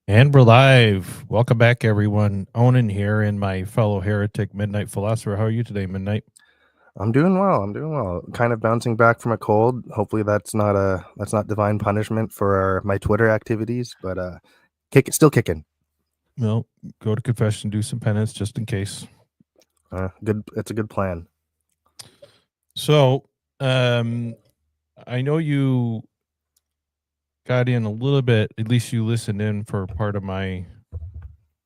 And we're live. Welcome back, everyone. Onan here and my fellow heretic, Midnight Philosopher. How are you today, Midnight? I'm doing well. I'm doing well. Kind of bouncing back from a cold. Hopefully that's not divine punishment for my Twitter activities, but still kicking. Well, go to confession, do some penance just in case. Good. It's a good plan. So, um, I know you got in a little bit, at least you listened in for part of my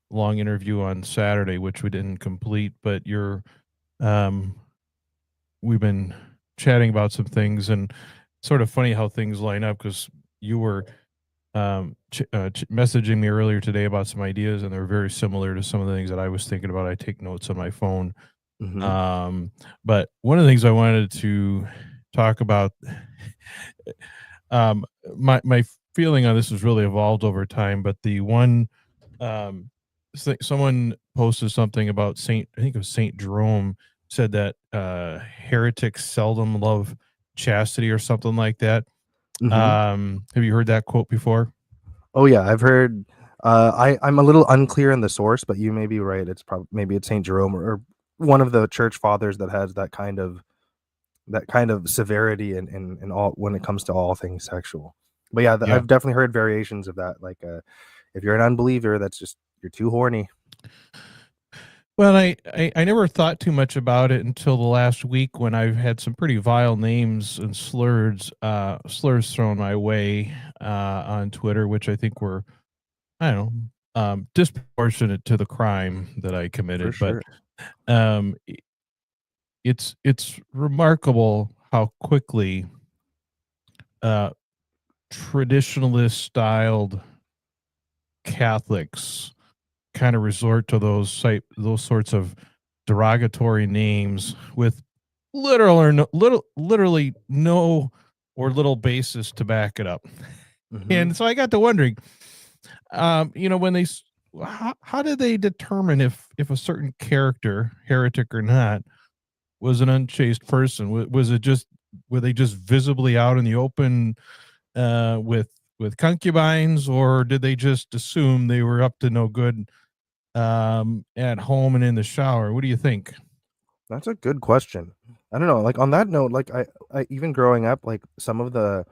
long interview on Saturday, which we didn't complete, but um, we've been chatting about some things and sort of funny how things line up because you were messaging me earlier today about some ideas, and they're very similar to some of the things that I was thinking about. I take notes on my phone. Hmm. Um, but one of the things I wanted to talk about, um, my feeling on this has really evolved over time. But the one, um, someone posted something about Saint, I think it was Saint Jerome, said that heretics seldom love chastity or something like that. Hmm. Have you heard that quote before? Oh yeah, I've heard. I'm a little unclear in the source, but you may be right. It's probably maybe it's Saint Jerome or one of the church fathers that has that kind of severity in all when it comes to all things sexual. But yeah, Yeah. I've definitely heard variations of that. Like, if you're an unbeliever, that's just you're too horny. Well, I never thought too much about it until the last week when I've had some pretty vile names and slurs thrown my way on Twitter, which I think were, I don't know, disproportionate to the crime that I For committed. But sure. um, it's remarkable how quickly uh, traditionalist styled Catholics kind of resort to those sorts of derogatory names with literally no or little basis to back it up. Hmm. And so I got to wondering, when how do they determine if a certain character, heretic or not, was an unchaste person? Was it just were they just visibly out in the open with concubines, or did they just assume they were up to no good at home and in the shower? What do you think? That's a good question. I don't know. Like on that note, like I even growing up, like some of the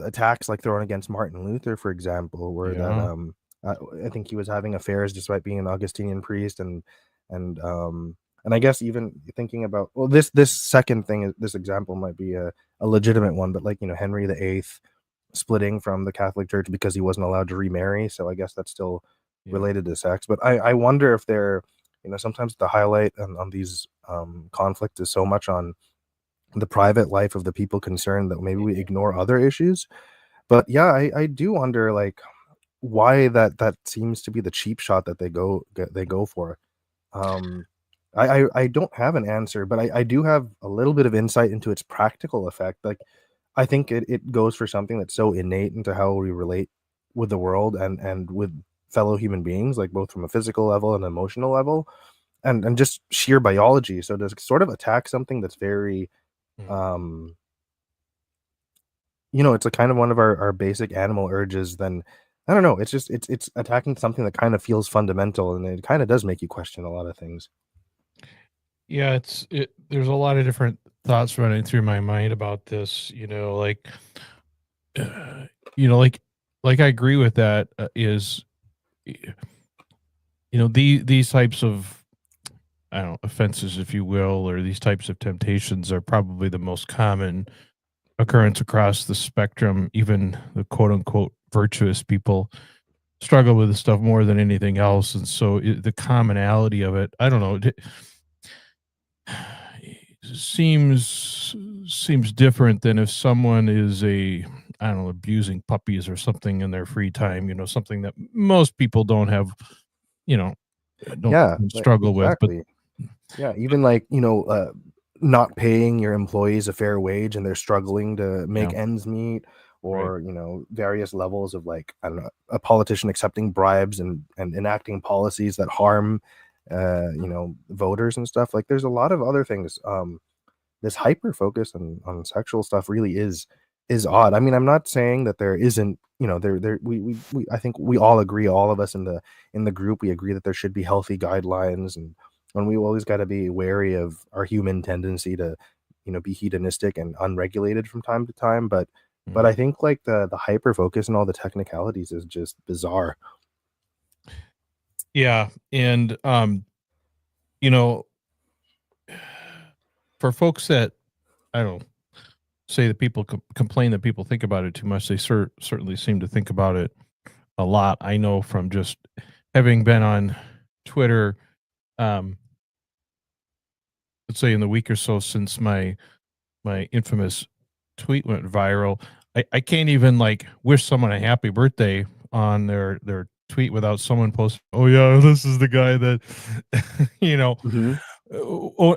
attacks like thrown against Martin Luther, for example, were that Yeah, I, I think he was having affairs despite being an Augustinian priest, and and I guess even thinking about well, this second thing, this example might be a legitimate one, but like Henry VIII splitting from the Catholic Church because he wasn't allowed to remarry. So I guess that's still yeah. related to sex. But I wonder if they're, sometimes the highlight on these conflicts is so much on the private life of the people concerned that maybe we ignore other issues. But yeah, I do wonder like why that seems to be the cheap shot that they go for. Um, I don't have an answer, but I do have a little bit of insight into its practical effect. Like, I think it goes for something that's so innate into how we relate with the world and with fellow human beings, like both from a physical level and emotional level, and just sheer biology. So to sort of attack something that's very, Mm. um, it's a kind of one of our basic animal urges. Then I don't know. It's just it's attacking something that kind of feels fundamental, and it kind of does make you question a lot of things. Yeah, there's a lot of different thoughts running through my mind about this, uh, you know, like like I agree with that is these types of, I don't know, offenses, if you will, or these types of temptations are probably the most common occurrence across the spectrum. Even the quote unquote virtuous people struggle with this stuff more than anything else. And so the commonality of it, I don't know, seems different than if someone is I don't know, abusing puppies or something in their free time, something that most people don't have, you know, don't Yeah, struggle with. But exactly. Yeah, even like, not paying your employees a fair wage and they're struggling to yeah, make ends meet, right. or, various levels of like, I don't know, a politician accepting bribes and enacting policies that harm, voters and stuff. Like there's a lot of other things. This hyper focus on sexual stuff really is. is odd. I mean, I'm not saying that there isn't, you know, we I think we all agree, all of us in the group, we agree that there should be healthy guidelines, and we always got to be wary of our human tendency to, you know, be hedonistic and unregulated from time to time. But Mm. I think like the hyper focus and all the technicalities is just bizarre. Yeah, and you know, for folks that I don't say that people complain that people think about it too much, they certainly seem to think about it a lot. I know from just having been on Twitter, um, let's say in the week or so since my infamous tweet went viral, I can't even like wish someone a happy birthday on their tweet without someone posting, "Oh yeah, this is the guy that you know Hmm.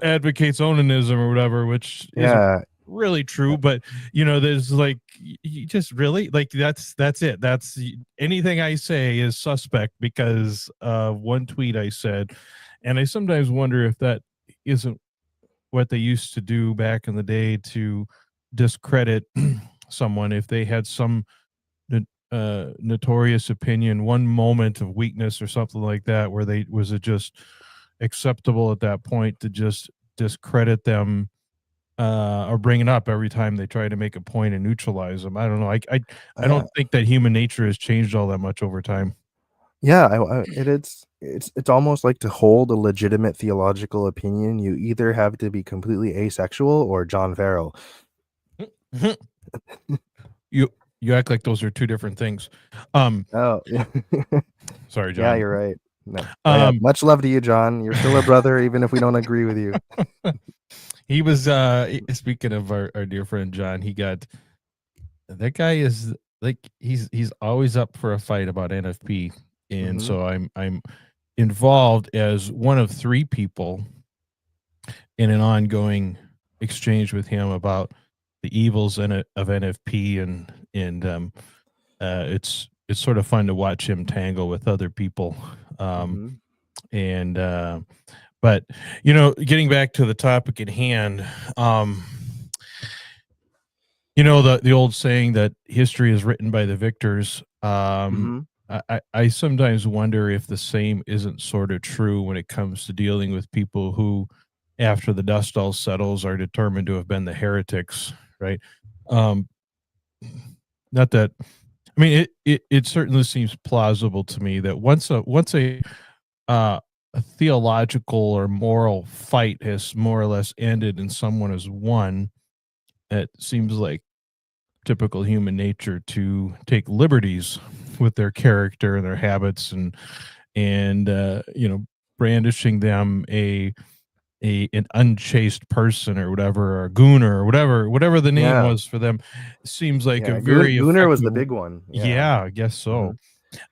advocates onanism or whatever," which isn't Yeah. really true. But there's like you just really like that's it. That's anything I say is suspect because of one tweet I said, and I sometimes wonder if that isn't what they used to do back in the day to discredit someone if they had some notorious opinion, one moment of weakness or something like that, where they was it just acceptable at that point to just discredit them or bring it up every time they try to make a point and neutralize them. I don't know. I don't Yeah. think that human nature has changed all that much over time. Yeah, it's almost like to hold a legitimate theological opinion, you either have to be completely asexual or John Farrell. you you act like those are two different things. Um, Oh, yeah. sorry, Yeah, John. you're right. No. Oh, yeah, Um, much love to you, John. You're still a brother even if we don't agree with you. he was speaking of our dear friend John, he got that guy is like he's always up for a fight about NFP. And Mhm. so I'm involved as one of three people in an ongoing exchange with him about the evils of NFP, and it's sort of fun to watch him tangle with other people. Um, Mhm. and But getting back to the topic at hand, um, the old saying that history is written by the victors. Mhm. I sometimes wonder if the same isn't sort of true when it comes to dealing with people who, after the dust all settles, are determined to have been the heretics, right? Um, Not that I mean it certainly seems plausible to me that once a theological or moral fight has more or less ended and someone has won, it seems like typical human nature to take liberties with their character and their habits and brandishing them an unchaste person or whatever, or a gooner or whatever the name Yeah. was for them, seems like a Yeah, very Gooner was the effective. big one. Yeah. Yeah, I guess so.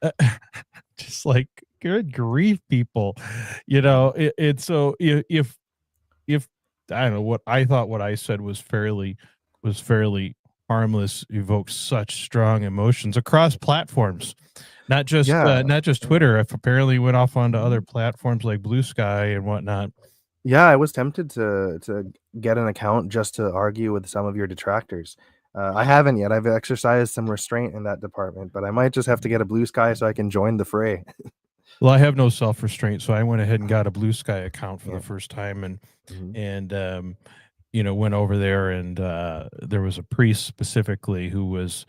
Mhm. Uh, just like good grief, people, Mhm. it's so if I don't know what I thought what I said was fairly harmless, evokes such strong emotions across platforms, Yeah. not just Yeah. Twitter. I've apparently went off onto other Mhm. platforms like Blue Sky and whatnot. Yeah, I was tempted to get an account just to argue with some of your detractors. I haven't yet. I've exercised some restraint in that department, but I might just have to get a Blue Sky so I can join the fray. Well, I have no self restraint, so I went ahead and got a Blue Sky account for the Yeah. first time, and Mhm. and went over there, and there was a priest specifically who was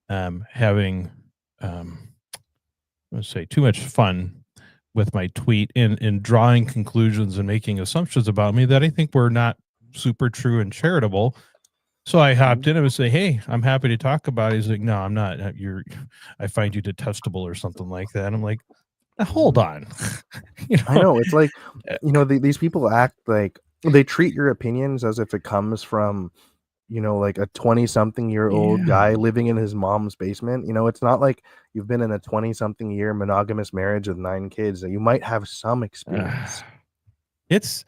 having um, let's say too much fun with my tweet in drawing conclusions and making assumptions about me that I think were not super true and charitable. So I hopped Mhm. in and would say, "Hey, I'm happy to talk about it." He's like, "No, I'm not. I find you detestable or something like that." I'm like, "Hold Mhm. on." I know, it's like, Uh, these people act like they treat your opinions as if it comes from, like a 20-something-year-old yeah. guy living in his mom's basement. It's not like you've been in a 20-something-year monogamous marriage with 9 kids. You might have some experience. It's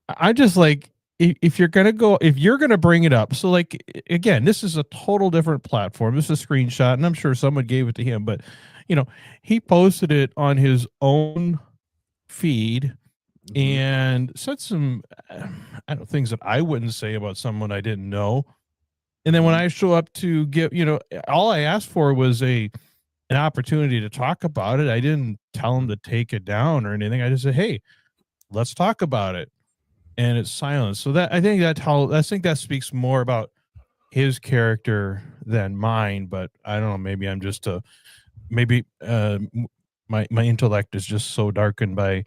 I just like if you're gonna bring it up. So like again, this is a total different platform. This is a screenshot, and I'm sure someone gave it to him, but you know, he posted it on his own feed Mhm. and said some I don't things that I wouldn't say about someone I didn't know. And then when Mhm. I show up to give, all I asked for was an opportunity to talk about it. I didn't tell him to take it down or anything. I just said, "Hey, let's talk about it." And it's silence. So that I think that speaks more about his character than mine. But I don't know. Maybe I'm just a maybe my intellect is just so darkened by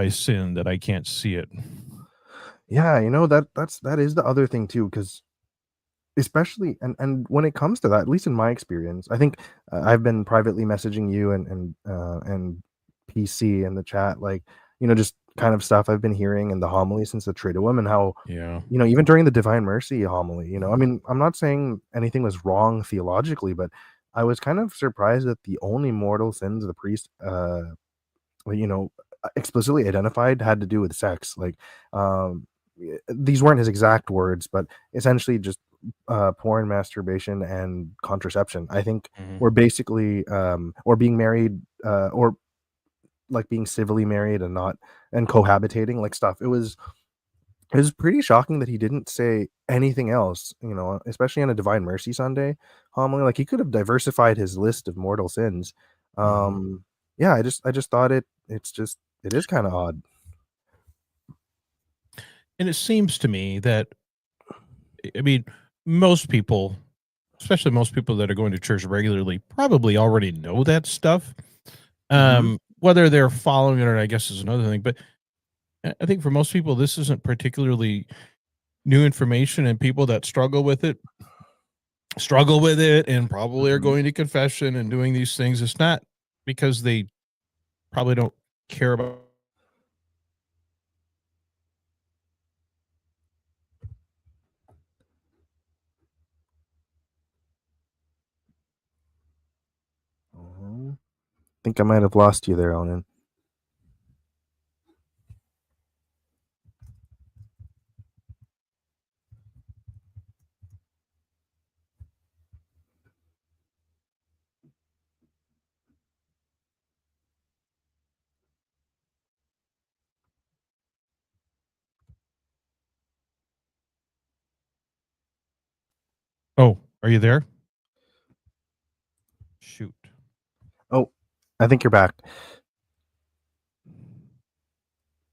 sin that I can't see it. Yeah, that is the other thing too, because especially and when it comes to that, at least in my experience, I think I've been privately messaging you and PC in the chat, like just kind of stuff I've been hearing in the homily since the Triduum, and how Yeah. even during the Divine Mercy homily, I mean, I'm not saying anything was wrong theologically, but I was kind of surprised that the only mortal sins the priest well, explicitly identified had to do with sex. Like, these weren't his exact words, but essentially just porn, masturbation, and contraception. I think Mhm. we're basically, or being married, or like being civilly married and not and cohabitating, like stuff. It was pretty shocking that he didn't say anything else, especially on a Divine Mercy Sunday homily. Like, he could have diversified his list of mortal sins. Mhm. Yeah, I just thought it is kind of odd. And it seems to me that I mean, most people, especially most people that are going to church regularly, probably already know that stuff. Hmm. Whether they're following it or not, I guess is another thing. But I think for most people, this isn't particularly new information, and people that struggle with it, and probably are Hmm. going to confession and doing these things. It's not because they probably don't care about. Think I might have lost you there, Onan. Oh, are you there? Shoot. Oh, I think you're back.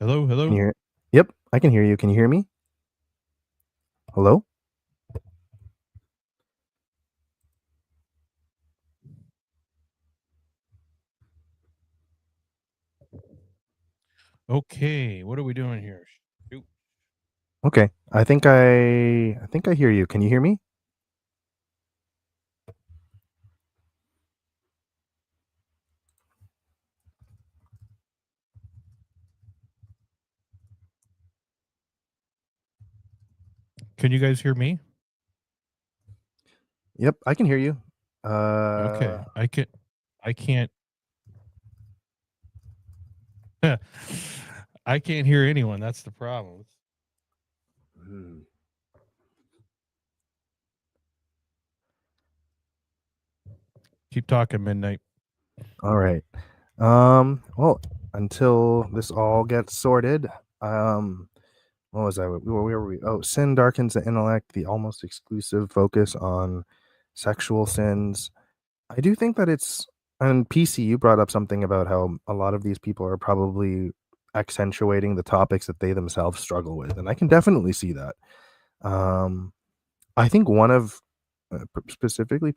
Hello, Can hello. you hear? Yep, I can hear you. Can you hear me? Hello? Okay, what are we doing here? Shoot. Okay. I think I hear you. Can you hear me? Can you guys hear me? Yep, I can hear you. Okay, I can't. I can't hear anyone. That's the problem. hmm. Keep talking, Midnight. All right. Well, until this all gets sorted, um, what was I? Where were we? Oh, sin darkens the intellect, the almost exclusive focus on sexual sins. I do think that and PC, you brought up something about how a lot of these people are probably accentuating the topics that they themselves struggle with. And I can definitely see that. Um, I think one of, specifically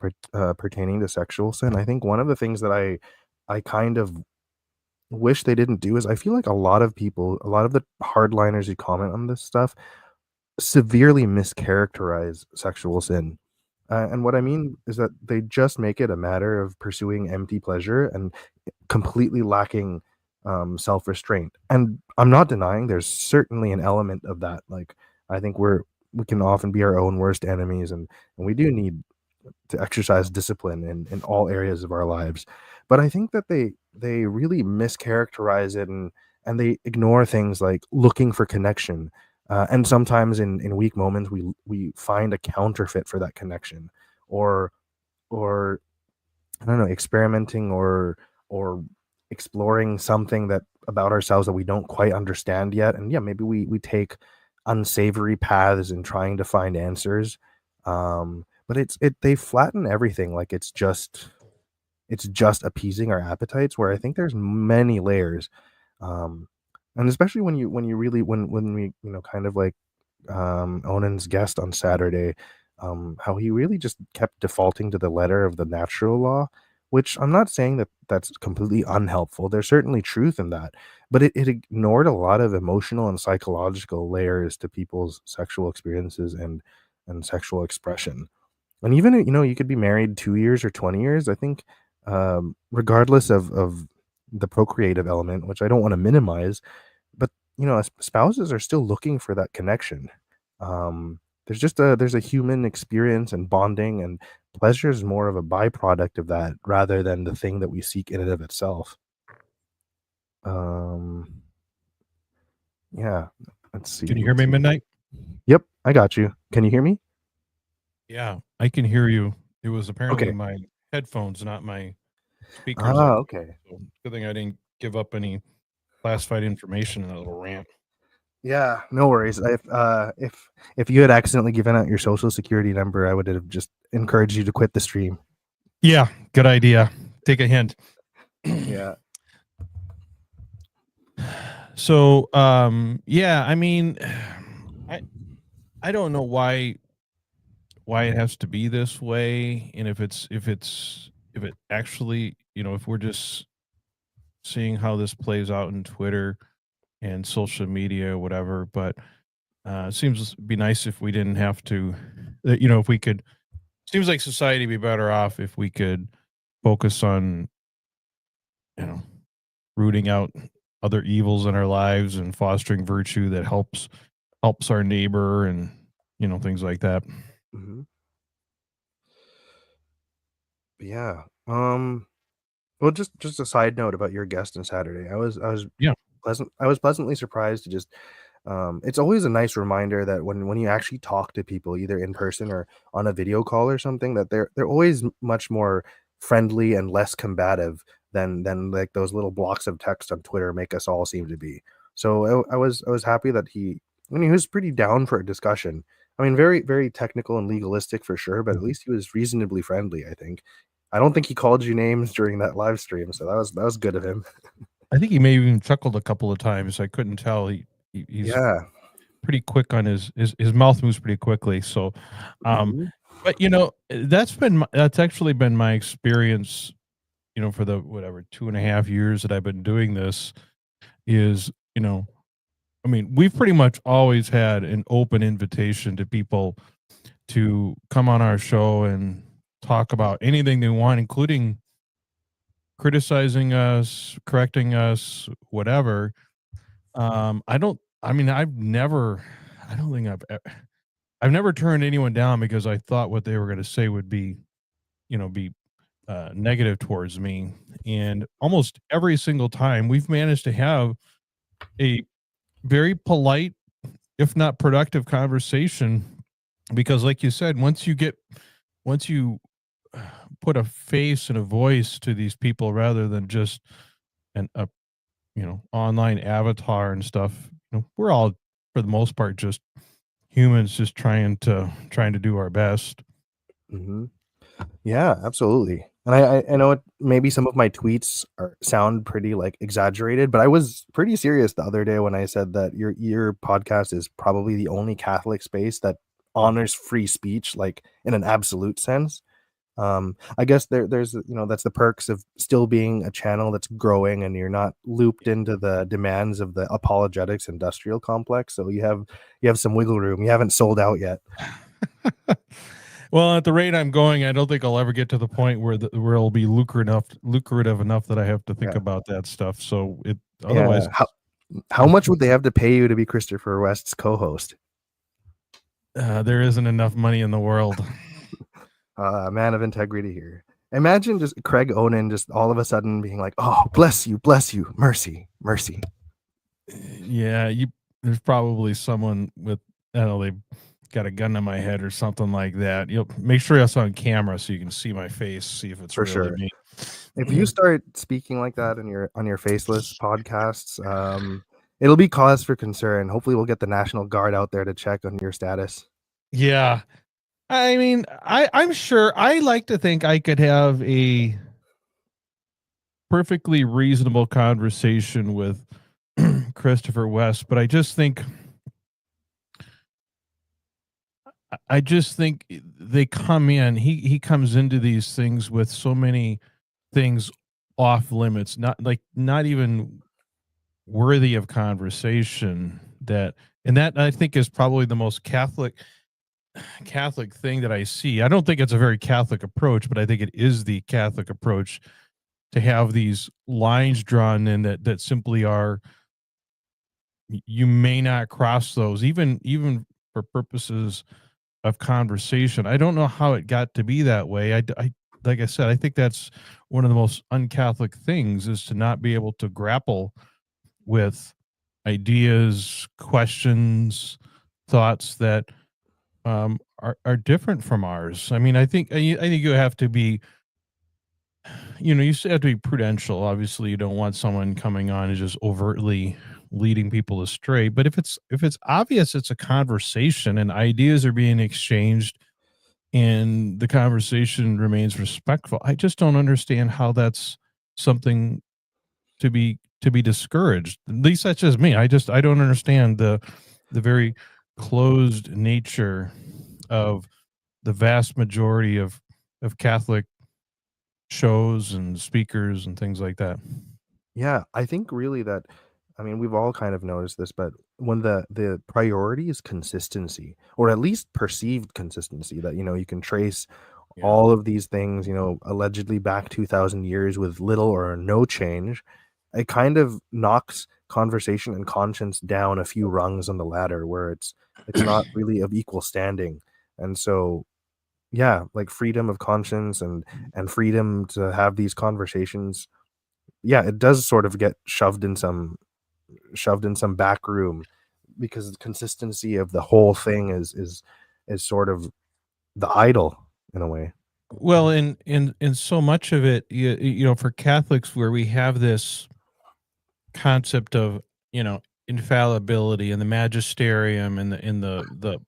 pertaining to sexual sin, I think one of the things that I kind of wish they didn't do is I feel like a lot of people, a lot of the hardliners who comment on this stuff severely mischaracterize sexual sin. And what I mean is that they just make it a matter of pursuing empty pleasure and completely lacking self restraint. And I'm not denying there's certainly an element of that. Like, I think we can often be our own worst enemies, and we do need to exercise discipline in all areas of our lives. But I think that they really mischaracterize it, and they ignore things like looking for connection. And sometimes in weak moments we find a counterfeit for that connection, or or I don't know, experimenting or exploring something that about ourselves that we don't quite understand yet. And yeah, maybe we take unsavory paths in trying to find answers. but they flatten everything like it's just appeasing our appetites, where I think there's many layers. Um, and especially when you really when we, kind of like Onan's guest on Saturday, how he really just kept defaulting to the letter of the natural law, which I'm not saying that that's completely unhelpful. There's certainly truth in that, but it ignored a lot of emotional and psychological layers to people's sexual experiences and sexual expression. And even, you could be married 2 years or 20 years. I think, regardless of the procreative element, which I don't want to minimize, but spouses are still looking for that connection. There's a human experience and bonding, and pleasure is more of a byproduct of that rather than the thing that we seek in and of itself. Um, yeah. Let's Can see. you hear me, Midnight? Yep, I got you. Can you hear me? Yeah, I can hear you. It was apparently Okay. my headphones, not my speakers. Okay. So good thing I didn't give up any classified information in that little rant. Yeah, no worries. If you had accidentally given out your social security number, I would have just encouraged you to quit the stream. Yeah, good idea. Take a hint. Yeah. So, yeah, I mean, I don't know why it has to be this way, and if it actually, if we're just seeing how this plays out in Twitter and social media, whatever. But it seems to be nice if we didn't have to, if we could. Seems like society would be better off if we could focus on, you know, rooting out other evils in our lives and fostering virtue that helps our neighbor and things like that. Mhm. Yeah. Well, just a side note about your guest on Saturday. Yeah. I was pleasantly surprised to just it's always a nice reminder that when you actually talk to people either in person or on a video call or something, that they're always much more friendly and less combative than like those little blocks of text on Twitter make us all seem to be. So I was happy that he was pretty down for a discussion. I mean, very very technical and legalistic for sure, but at least he was reasonably friendly, I think. I don't think he called you names during that live stream, so that was good of him. I think he may have even chuckled a couple of times. I couldn't tell. He's Yeah. pretty quick on his mouth moves pretty quickly. So, um, Mhm. but that's actually been my experience. For the whatever 2.5 years that I've been doing this is, I mean, we've pretty much always had an open invitation to people to come on our show and talk about anything they want, including criticizing us, correcting us, whatever. I don't. I mean, I don't think I've never turned anyone down because I thought what they were going to say would be negative towards me. And almost every single time, we've managed to have a very polite, if not productive, conversation. Because, like you said, once you put a face and a voice to these people rather than just a online avatar and stuff, we're all for the most part just humans just trying to do our best. Mhm. Yeah, absolutely. And I know maybe some of my tweets sound pretty like exaggerated, but I was pretty serious the other day when I said that your podcast is probably the only Catholic space that honors free speech, like in an absolute sense. I guess there's that's the perks of still being a channel that's growing, and you're not looped into the demands of the apologetics industrial complex. So you have some wiggle room. You haven't sold out yet. Well, at the rate I'm going, I don't think I'll ever get to the point where it'll be lucrative enough that I have to think Yeah. about that stuff. So it otherwise, Yeah. How much would they have to pay you to be Christopher West's co-host? there isn't enough money in the world. Man of integrity here. Imagine just Craig Onan just all of a sudden being like, "Oh, bless you, mercy, mercy." Yeah, there's probably someone with, I don't know, they got a gun to my head or something like that. You'll make sure that's on camera so you can see my face, see if it's For really sure. me. If you start speaking like that on your faceless podcasts, it'll be cause for concern. Hopefully, we'll get the National Guard out there to check on your status. Yeah, I mean, I'm sure I like to think I could have a perfectly reasonable conversation with Christopher West, but I just think they come in. He comes into these things with so many things off limits, not even worthy of conversation. That I think is probably the most Catholic thing that I see. I don't think it's a very Catholic approach, but I think it is the Catholic approach to have these lines drawn in that simply are, you may not cross those, even for purposes of conversation. I don't know how it got to be that way. I like I said, I think that's one of the most un-Catholic things, is to not be able to grapple with ideas, questions, thoughts that are different from ours. I mean, I think you have to be, you still have to be prudential. Obviously, you don't want someone coming on and just overtly leading people astray. But if it's obvious it's a conversation and ideas are being exchanged and the conversation remains respectful, I just don't understand how that's something to be discouraged. At least that's just me. I don't understand the very closed nature of the vast majority of Catholic shows and speakers and things like that. Yeah, I think really that, I mean, we've all kind of noticed this, but when the priority is consistency, or at least perceived consistency, that you can trace Yeah. all of these things, allegedly back 2000 years with little or no change, it kind of knocks conversation and conscience down a few rungs on the ladder where it's not really of equal standing. And so yeah, like freedom of conscience and freedom to have these conversations, yeah, it does sort of get shoved in some back room, because the consistency of the whole thing is sort of the idol in a way. Well, in so much of it, for Catholics, where we have this concept of, infallibility and the magisterium and the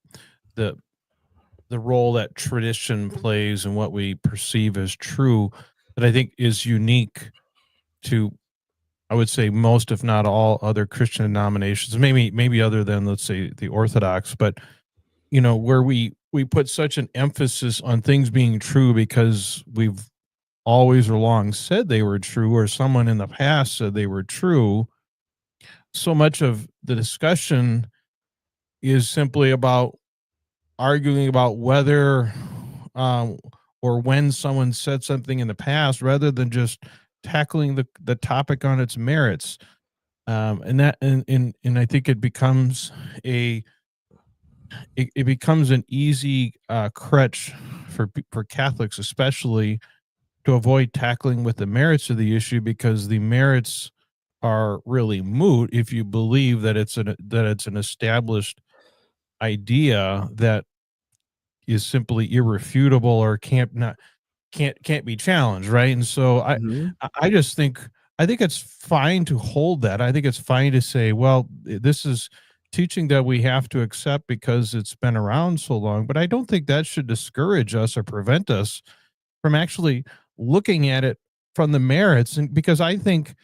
the role that tradition plays and what we perceive as true, that I think is unique to, I would say, most, if not all, other Christian denominations. Maybe other than, let's say, the Orthodox, but where we put such an emphasis on things being true because we've always or long said they were true, or someone in the past said they were true. So much of the discussion is simply about arguing about whether, um, or when someone said something in the past, rather than just tackling the topic on its merits. And I think a it becomes an easy crutch for Catholics, especially, to avoid tackling with the merits of the issue, because the merits are really moot if you believe that it's an established idea that is simply irrefutable, or can't be challenged, right? And so Mhm. I just think, I think it's fine to hold that. I think it's fine to say, well, this is teaching that we have to accept because it's been around so long. But I don't think that should discourage us or prevent us from actually looking at it from the merits. And because I think,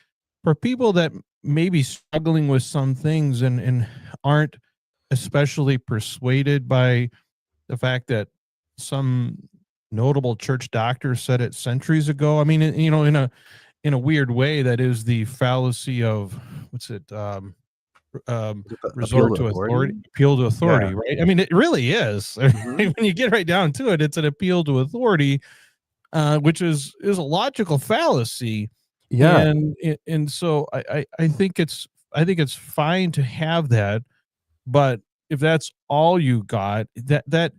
for people that may be struggling with some things and aren't especially persuaded by the fact that some notable church doctor said it centuries ago. I mean, in a weird way, that is the fallacy of, what's it, Is it the appeal resort to to authority, authority? appeal to Yeah. authority, right? I mean, it really is. Mhm. When you get right down to it, it's an appeal to authority, which is a logical fallacy. Yeah. And so I think it's fine to have that, but if that's all you got, that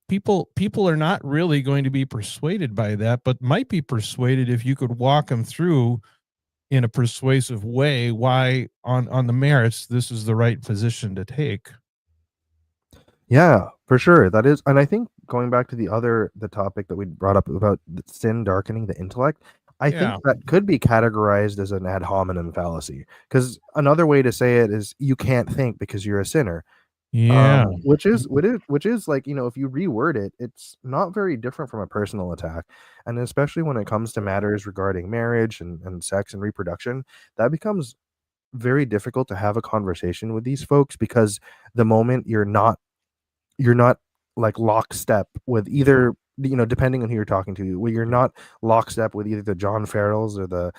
people are not really going to be persuaded by that, but might be persuaded if you could walk them through in a persuasive way why, on the merits, this is the right position to take. Yeah, for sure. That is, and I think going back to the topic that we brought up about sin darkening the intellect, I think Yeah. that could be categorized as an ad hominem fallacy. Because another way to say it is, you can't think because you're a sinner. Yeah. Which is like, if you reword it, it's not very different from a personal attack. And especially when it comes to matters regarding marriage and sex and reproduction, that becomes very difficult to have a conversation with these folks, because the moment you're not like lockstep with either, depending on who you're talking to, where you're not lockstep with either the John Farrells or the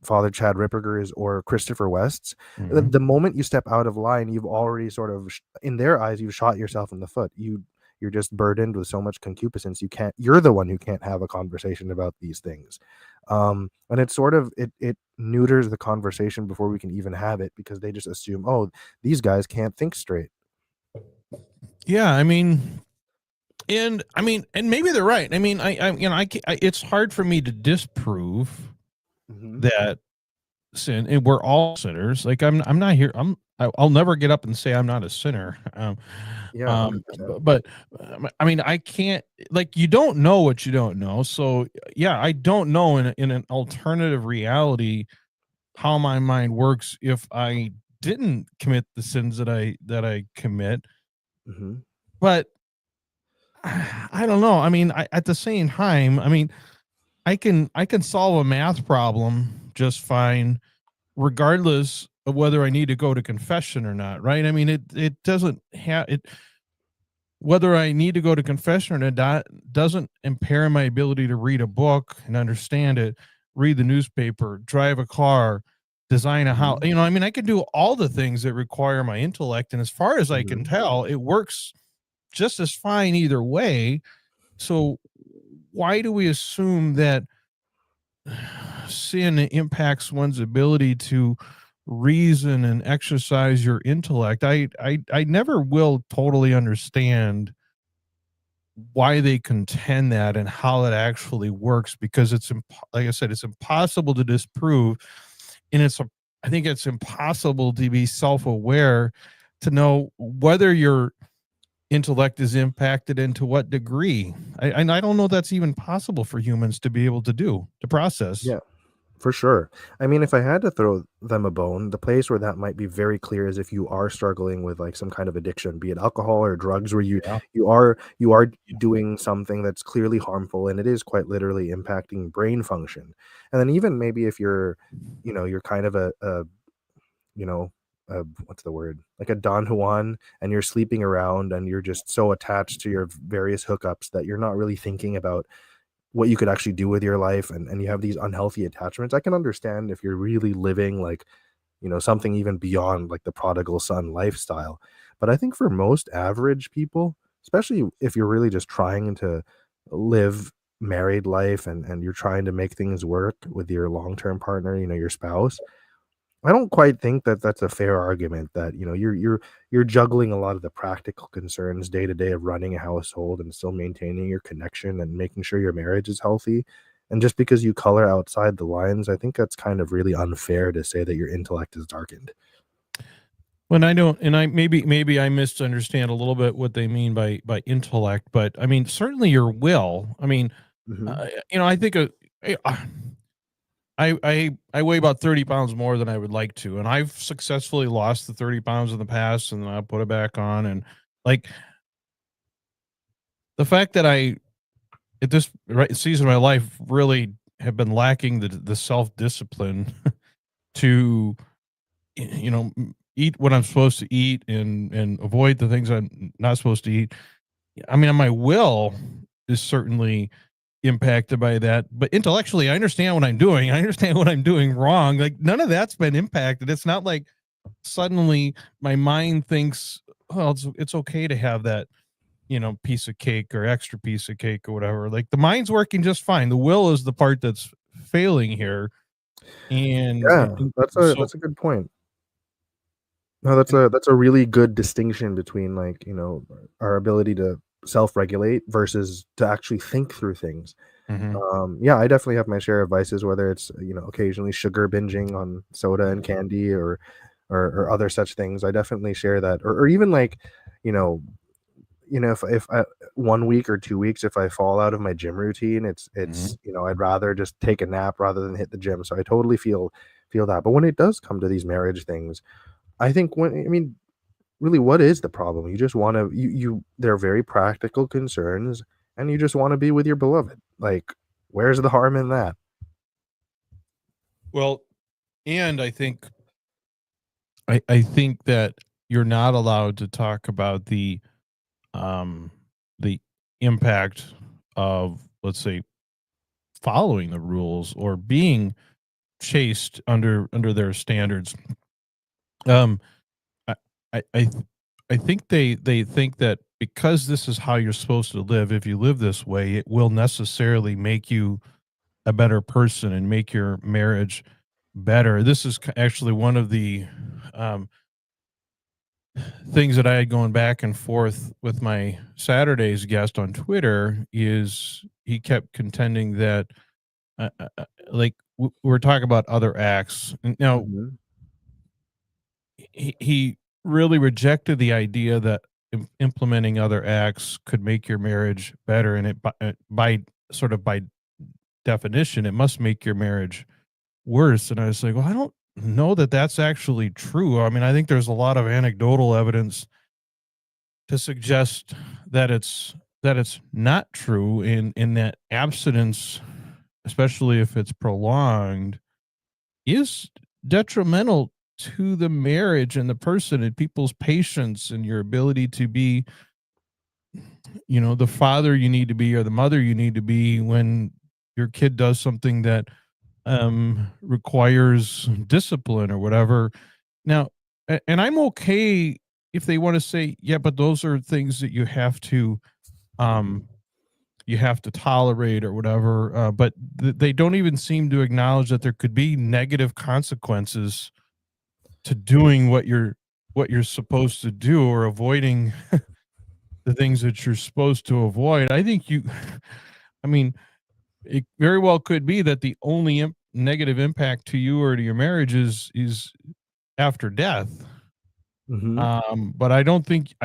Father Chad Rippergers or Christopher Wests. Mhm. The moment you step out of line, you've already sort of, in their eyes, you've shot yourself in the foot. You're just burdened with so much concupiscence. You're the one who can't have a conversation about these things. And it's sort of, it neuters the conversation before we can even have it, because they just assume, oh, these guys can't think straight. Yeah, and maybe they're right. It's hard for me to disprove Hmm. that sin, and we're all sinners. Like I'm not here. I'll never get up and say I'm not a sinner. Yeah, 100%. But I can't. Like, you don't know what you don't know. So yeah, I don't know in an alternative reality how my mind works if I didn't commit the sins that I commit. Hmm. But I don't know. At the same time, I can solve a math problem just fine, regardless of whether I need to go to confession or not, right? It doesn't have it. Whether I need to go to confession or not doesn't impair my ability to read a book and understand it, read the newspaper, drive a car, design a house. Hmm. I can do all the things that require my intellect, and as far as I can Hmm. tell, it works just as fine either way. So why do we assume that sin impacts one's ability to reason and exercise your intellect? I never will totally understand why they contend that and how it actually works, because like I said, it's impossible to disprove, and I think it's impossible to be self-aware to know whether your intellect is impacted and to what degree. And I don't know that's even possible for humans to be able to process. Yeah, for sure. I mean, if I had to throw them a bone, the place where that might be very clear is if you are struggling with like some kind of addiction, be it alcohol or drugs, where Yeah. you are doing something that's clearly harmful, and it is quite literally impacting brain function. And then even maybe if you're kind of a you know, what's the word? Like a Don Juan, and you're sleeping around and you're just so attached to your various hookups that you're not really thinking about what you could actually do with your life, and you have these unhealthy attachments. I can understand if you're really living like, something even beyond like the prodigal son lifestyle. But I think for most average people, especially if you're really just trying to live married life, and you're trying to make things work with your long-term partner, your spouse, I don't quite think that that's a fair argument that, you're juggling a lot of the practical concerns day to day of running a household and still maintaining your connection and making sure your marriage is healthy. And just because you color outside the lines, I think that's kind of really unfair to say that your intellect is darkened. When I don't, and I maybe I misunderstand a little bit what they mean by intellect, but certainly your will. Hmm. I think I weigh about 30 pounds more than I would like to, and I've successfully lost the 30 pounds in the past, and I put it back on, and like the fact that I at this right season of my life really have been lacking the self discipline to eat what I'm supposed to eat and avoid the things I'm not supposed to eat. My will is certainly impacted by that, but intellectually, I understand what I'm doing. I understand what I'm doing wrong. Like, none of that's been impacted. It's not like suddenly my mind thinks, well, it's okay to have that, piece of cake or extra piece of cake or whatever. Like, the mind's working just fine. The will is the part that's failing here. And, Yeah, and that's a so, that's a good point. No, that's and, a really good distinction between, like, our ability to self-regulate versus to actually think through things. mhm. Yeah, I definitely have my share of vices, whether it's, occasionally sugar binging on soda and candy, or other such things. I definitely share that, or even like, you know, if I, 1 week or 2 weeks, if I fall out of my gym routine, Mhm. I'd rather just take a nap rather than hit the gym. So I totally feel that. But when it does come to these marriage things, I think, when I mean, really, what is the problem? You just want to you they're very practical concerns, and you just want to be with your beloved. Like, where's the harm in that? Well, and I think that you're not allowed to talk about um the impact of, let's say, following the rules or being chased under their standards. Um I I I, th- I think they think that because this is how you're supposed to live, if you live this way, it will necessarily make you a better person and make your marriage better. This is actually one of the um, things that I had going back and forth with my Saturday's guest on Twitter. Is he kept contending that like we're talking about other acts. Now Mhm. he really rejected the idea that implementing other acts could make your marriage better, and by sort of by definition, it must make your marriage worse. And I was like, well, I don't know that that's actually true. I mean, I think there's a lot of anecdotal evidence to suggest that it's not true in that abstinence, especially if it's prolonged, is detrimental to the marriage and the person and people's patience and your ability to be, the father you need to be or the mother you need to be when your kid does something that requires discipline or whatever. Now, and I'm okay if they want to say, yeah, but those are things that um, you have to tolerate or whatever. But they don't even seem to acknowledge that there could be negative consequences to doing what you're supposed to do or avoiding the things that you're supposed to avoid. I think I mean, it very well could be that the only negative impact to you or to your marriage is after death. Mhm. But I don't think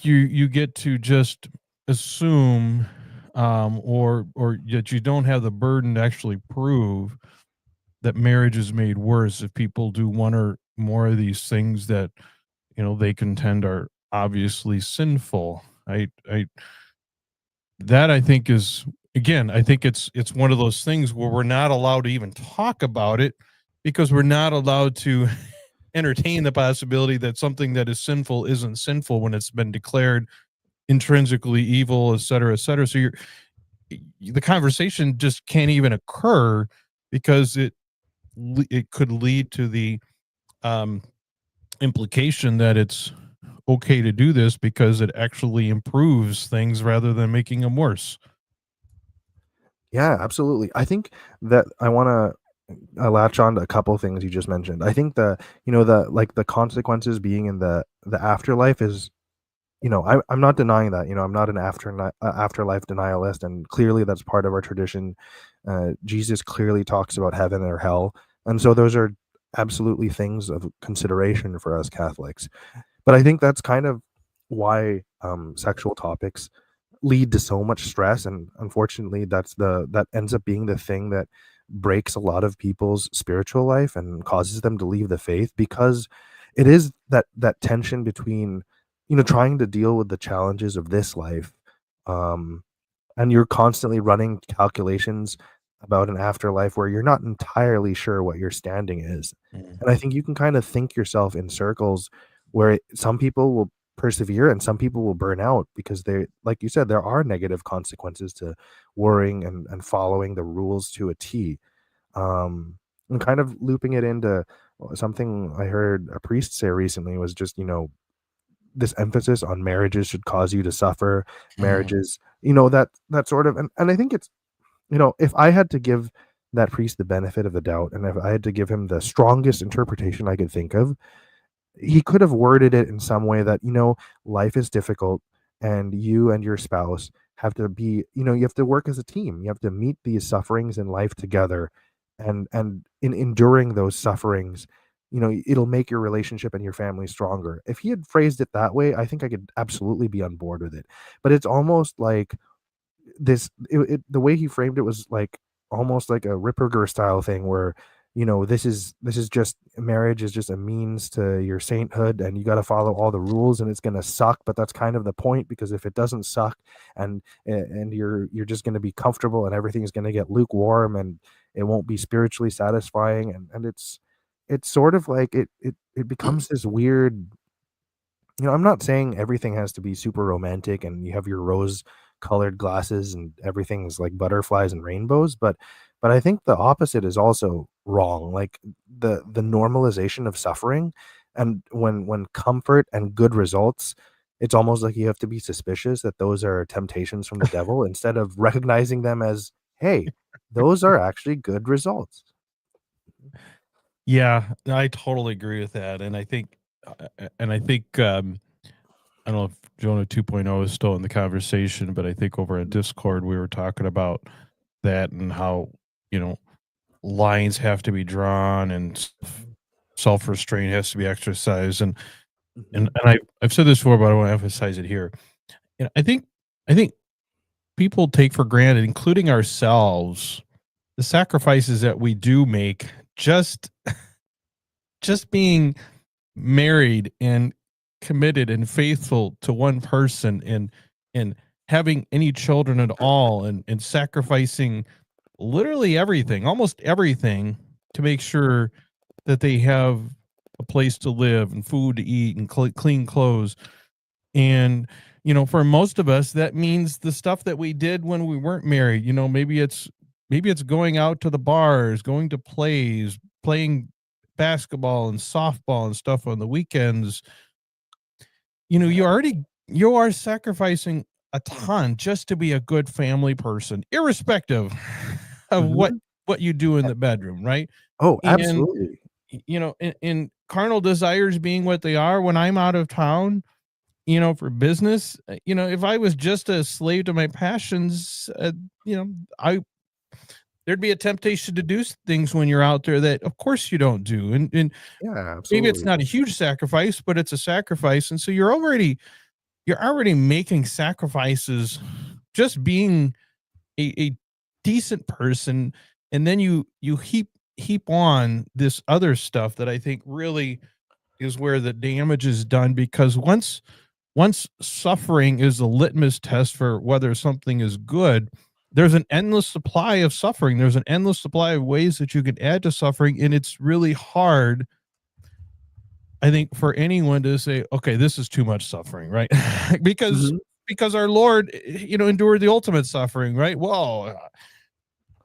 you get to just assume, or that you don't have the burden to actually prove that marriage is made worse if people do one or more of these things that they contend are obviously sinful. I think is, again, I think it's one of those things where we're not allowed to even talk about it because we're not allowed to entertain the possibility that something that is sinful isn't sinful when it's been declared intrinsically evil, et cetera, et cetera. So the conversation just can't even occur because it could lead to the um, implication that it's okay to do this because it actually improves things rather than making them worse. Yeah, absolutely. I think that I wanna, latch on to a couple things you just mentioned. I think the consequences being in the afterlife is, I'm not denying that. I'm not an afterlife denialist, and clearly that's part of our tradition. Jesus clearly talks about heaven or hell, and so those are absolutely things of consideration for us Catholics. But I think that's kind of why sexual topics lead to so much stress, and unfortunately that ends up being the thing that breaks a lot of people's spiritual life and causes them to leave the faith, because it is that tension between trying to deal with the challenges of this life, um and you're constantly running calculations about an afterlife where you're not entirely sure what your standing is. Mm. And I think you can kind of think yourself in circles where some people will persevere and some people will burn out because they, like you said, there are negative consequences to worrying and following the rules to a T. Um, and kind of looping it into something I heard a priest say recently was just, this emphasis on marriages should cause you to suffer. Mm. Marriages, that sort of, and I think it's, if I had to give that priest the benefit of the doubt, and if I had to give him the strongest interpretation I could think of, he could have worded it in some way that, life is difficult and you and your spouse have to be, you have to work as a team. You have to meet these sufferings in life together, and in enduring those sufferings, it'll make your relationship and your family stronger. If he had phrased it that way, I think I could absolutely be on board with it. But it's almost like the way he framed it was like almost like a Ripperger style thing where this is just marriage is just a means to your sainthood, and you got to follow all the rules, and it's going to suck, but that's kind of the point, because if it doesn't suck, and you're just going to be comfortable, and everything's going to get lukewarm, and it won't be spiritually satisfying, and it's sort of like it becomes this weird. I'm not saying everything has to be super romantic and you have your rose colored glasses and everything's like butterflies and rainbows, but I think the opposite is also wrong. Like the normalization of suffering, and when comfort and good results, it's almost like you have to be suspicious that those are temptations from the devil, instead of recognizing them as, hey, those are actually good results. Yeah, I totally agree with that, and I think I don't know if Jonah 2.0 is still in the conversation, but I think over at Discord we were talking about that and how, you know, lines have to be drawn and self restraint has to be exercised, Mhm. I've said this before, but I want to emphasize it here. And I think people take for granted, including ourselves, the sacrifices that we do make just being married and committed and faithful to one person, and having any children at all, and sacrificing literally everything, almost everything, to make sure that they have a place to live and food to eat and clean clothes. And for most of us that means the stuff that we did when we weren't married. Maybe it's going out to the bars, going to plays, playing basketball and softball and stuff on the weekends. You are sacrificing a ton just to be a good family person, irrespective of what Mhm. you do in the bedroom, right? Oh, And absolutely. in carnal desires being what they are, when I'm out of town, for business, if I was just a slave to my passions, I there'd be a temptation to do things when you're out there that of course you don't do. And Yeah, maybe it's absolutely. not a huge sacrifice, but it's a sacrifice. And so you're already making sacrifices just being a decent person. And then you heap on this other stuff that I think really is where the damage is done, because once suffering is a litmus test for whether something is good, there's an endless supply of suffering. There's an endless supply of ways that you can add to suffering. And it's really hard, I think, for anyone to say, okay, this is too much suffering, right? because Mhm. because our Lord, endured the ultimate suffering, right? Well,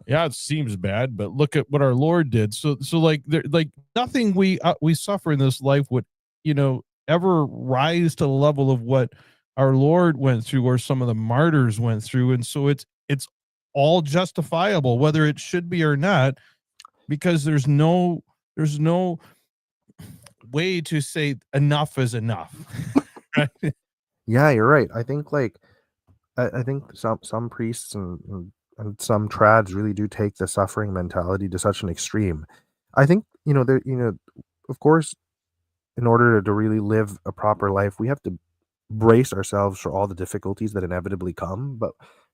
yeah, it seems bad, but look at what our Lord did. So like nothing we suffer in this life would, ever rise to the level of what our Lord went through, or some of the martyrs went through. And so it's all justifiable, whether it should be or not, because there's no way to say enough is enough. Right? Yeah, you're right. I think like I think some priests and some trads really do take the suffering mentality to such an extreme. I think there of course, in order to really live a proper life, we have to brace ourselves for all the difficulties that inevitably come.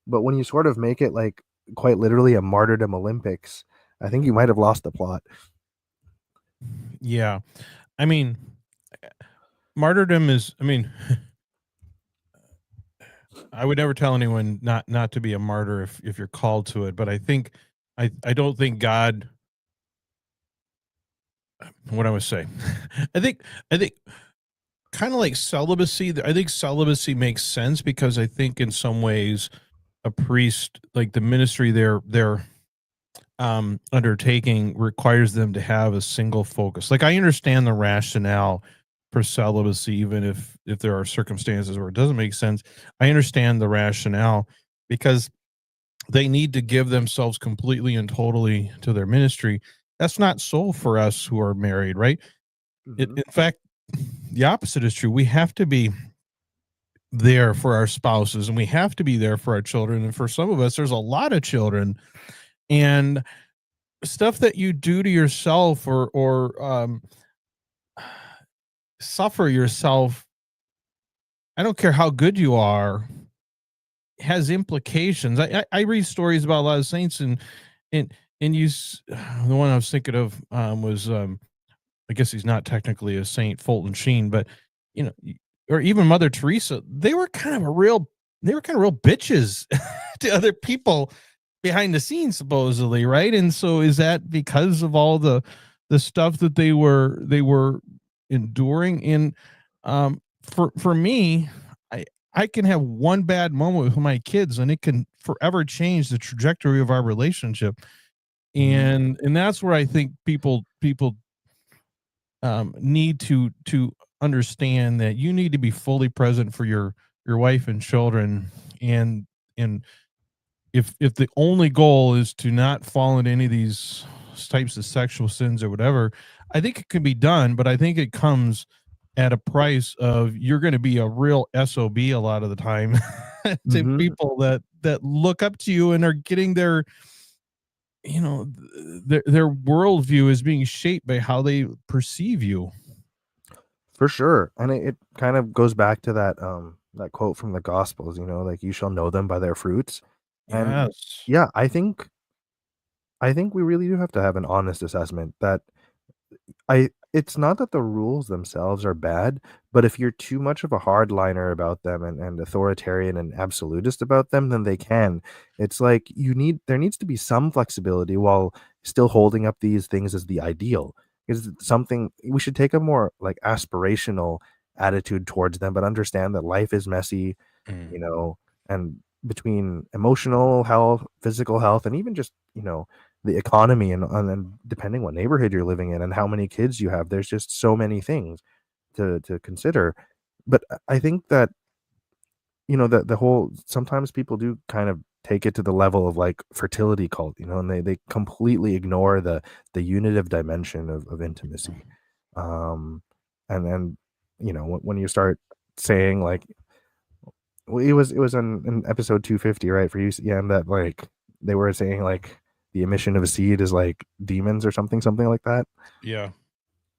But when you sort of make it like quite literally a martyrdom Olympics, I think you might have lost the plot. Yeah. I mean, martyrdom is, I would never tell anyone not to be a martyr if you're called to it, but I don't think God, what I was saying. I think kind of like celibacy. I think celibacy makes sense, because I think in some ways a priest, like the ministry they're undertaking, requires them to have a single focus. Like, I understand the rationale for celibacy, even if there are circumstances where it doesn't make sense. I understand the rationale, because they need to give themselves completely and totally to their ministry. That's not so for us who are married, right? Mhm. In fact, the opposite is true. We have to be there for our spouses, and we have to be there for our children. And for some of us, there's a lot of children, and stuff that you do to yourself, or suffer yourself, I don't care how good you are, has implications. I read stories about a lot of saints, and and the one I was thinking of was I guess he's not technically a saint, Fulton Sheen, but you know, or even Mother Teresa, they were kind of real bitches to other people behind the scenes, supposedly, right? And so, is that because of all the stuff that they were enduring? And for me, I can have one bad moment with my kids, and it can forever change the trajectory of our relationship. Mhm. And that's where I think people need to understand that you need to be fully present for your wife and children. And if the only goal is to not fall into any of these types of sexual sins or whatever, I think it can be done, but I think it comes at a price of you're going to be a real sob a lot of the time to Mhm. people that look up to you and are getting their, their worldview is being shaped by how they perceive you. For sure. And it kind of goes back to that quote from the Gospels, like you shall know them by their fruits. And Yes. yeah, I think we really do have to have an honest assessment that it's not that the rules themselves are bad, but if you're too much of a hardliner about them and authoritarian and absolutist about them, then they can. It's like there needs to be some flexibility while still holding up these things as the ideal. Is something we should take a more like aspirational attitude towards them, but understand that life is messy, Mm. you know, and between emotional health, physical health, and even just, the economy and then depending what neighborhood you're living in and how many kids you have, there's just so many things to consider. But I think that, that the whole sometimes people do kind of take it to the level of like fertility cult, and they completely ignore the unitive dimension of intimacy. Um and then, when you start saying like, well, it was in episode 250, right, for UCM, that like they were saying like the emission of a seed is like demons or something like that. Yeah.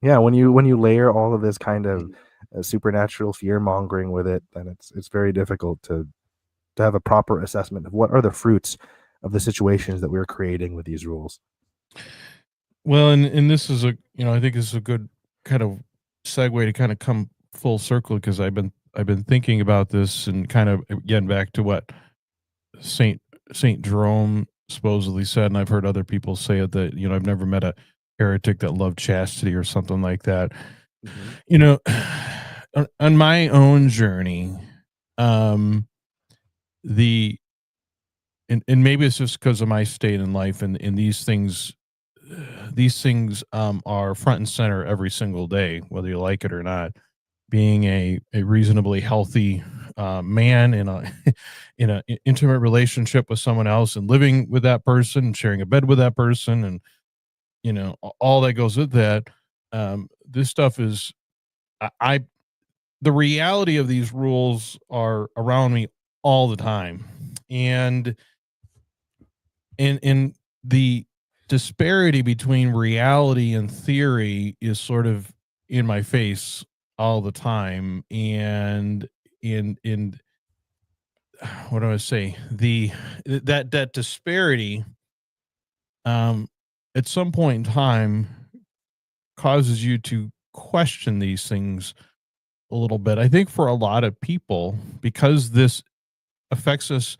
Yeah, when you layer all of this kind of supernatural fear mongering with it, then it's very difficult to have a proper assessment of what are the fruits of the situations that we're creating with these rules. Well, and this is I think this is a good kind of segue to kind of come full circle, because I've been thinking about this and kind of getting back to what Saint Saint Jerome supposedly said, and I've heard other people say it, that I've never met a heretic that loved chastity or something like that. Mhm. You know, on my own journey, um, the and maybe it's just because of my state in life, and these things are front and center every single day, whether you like it or not. Being a reasonably healthy man in a in a intimate relationship with someone else, and living with that person, sharing a bed with that person, and all that goes with that. This stuff is I the reality of these rules are around me all the time, and in the disparity between reality and theory is sort of in my face all the time. And in what do I say, the that disparity um at some point in time causes you to question these things a little bit. I think for a lot of people, because this affects us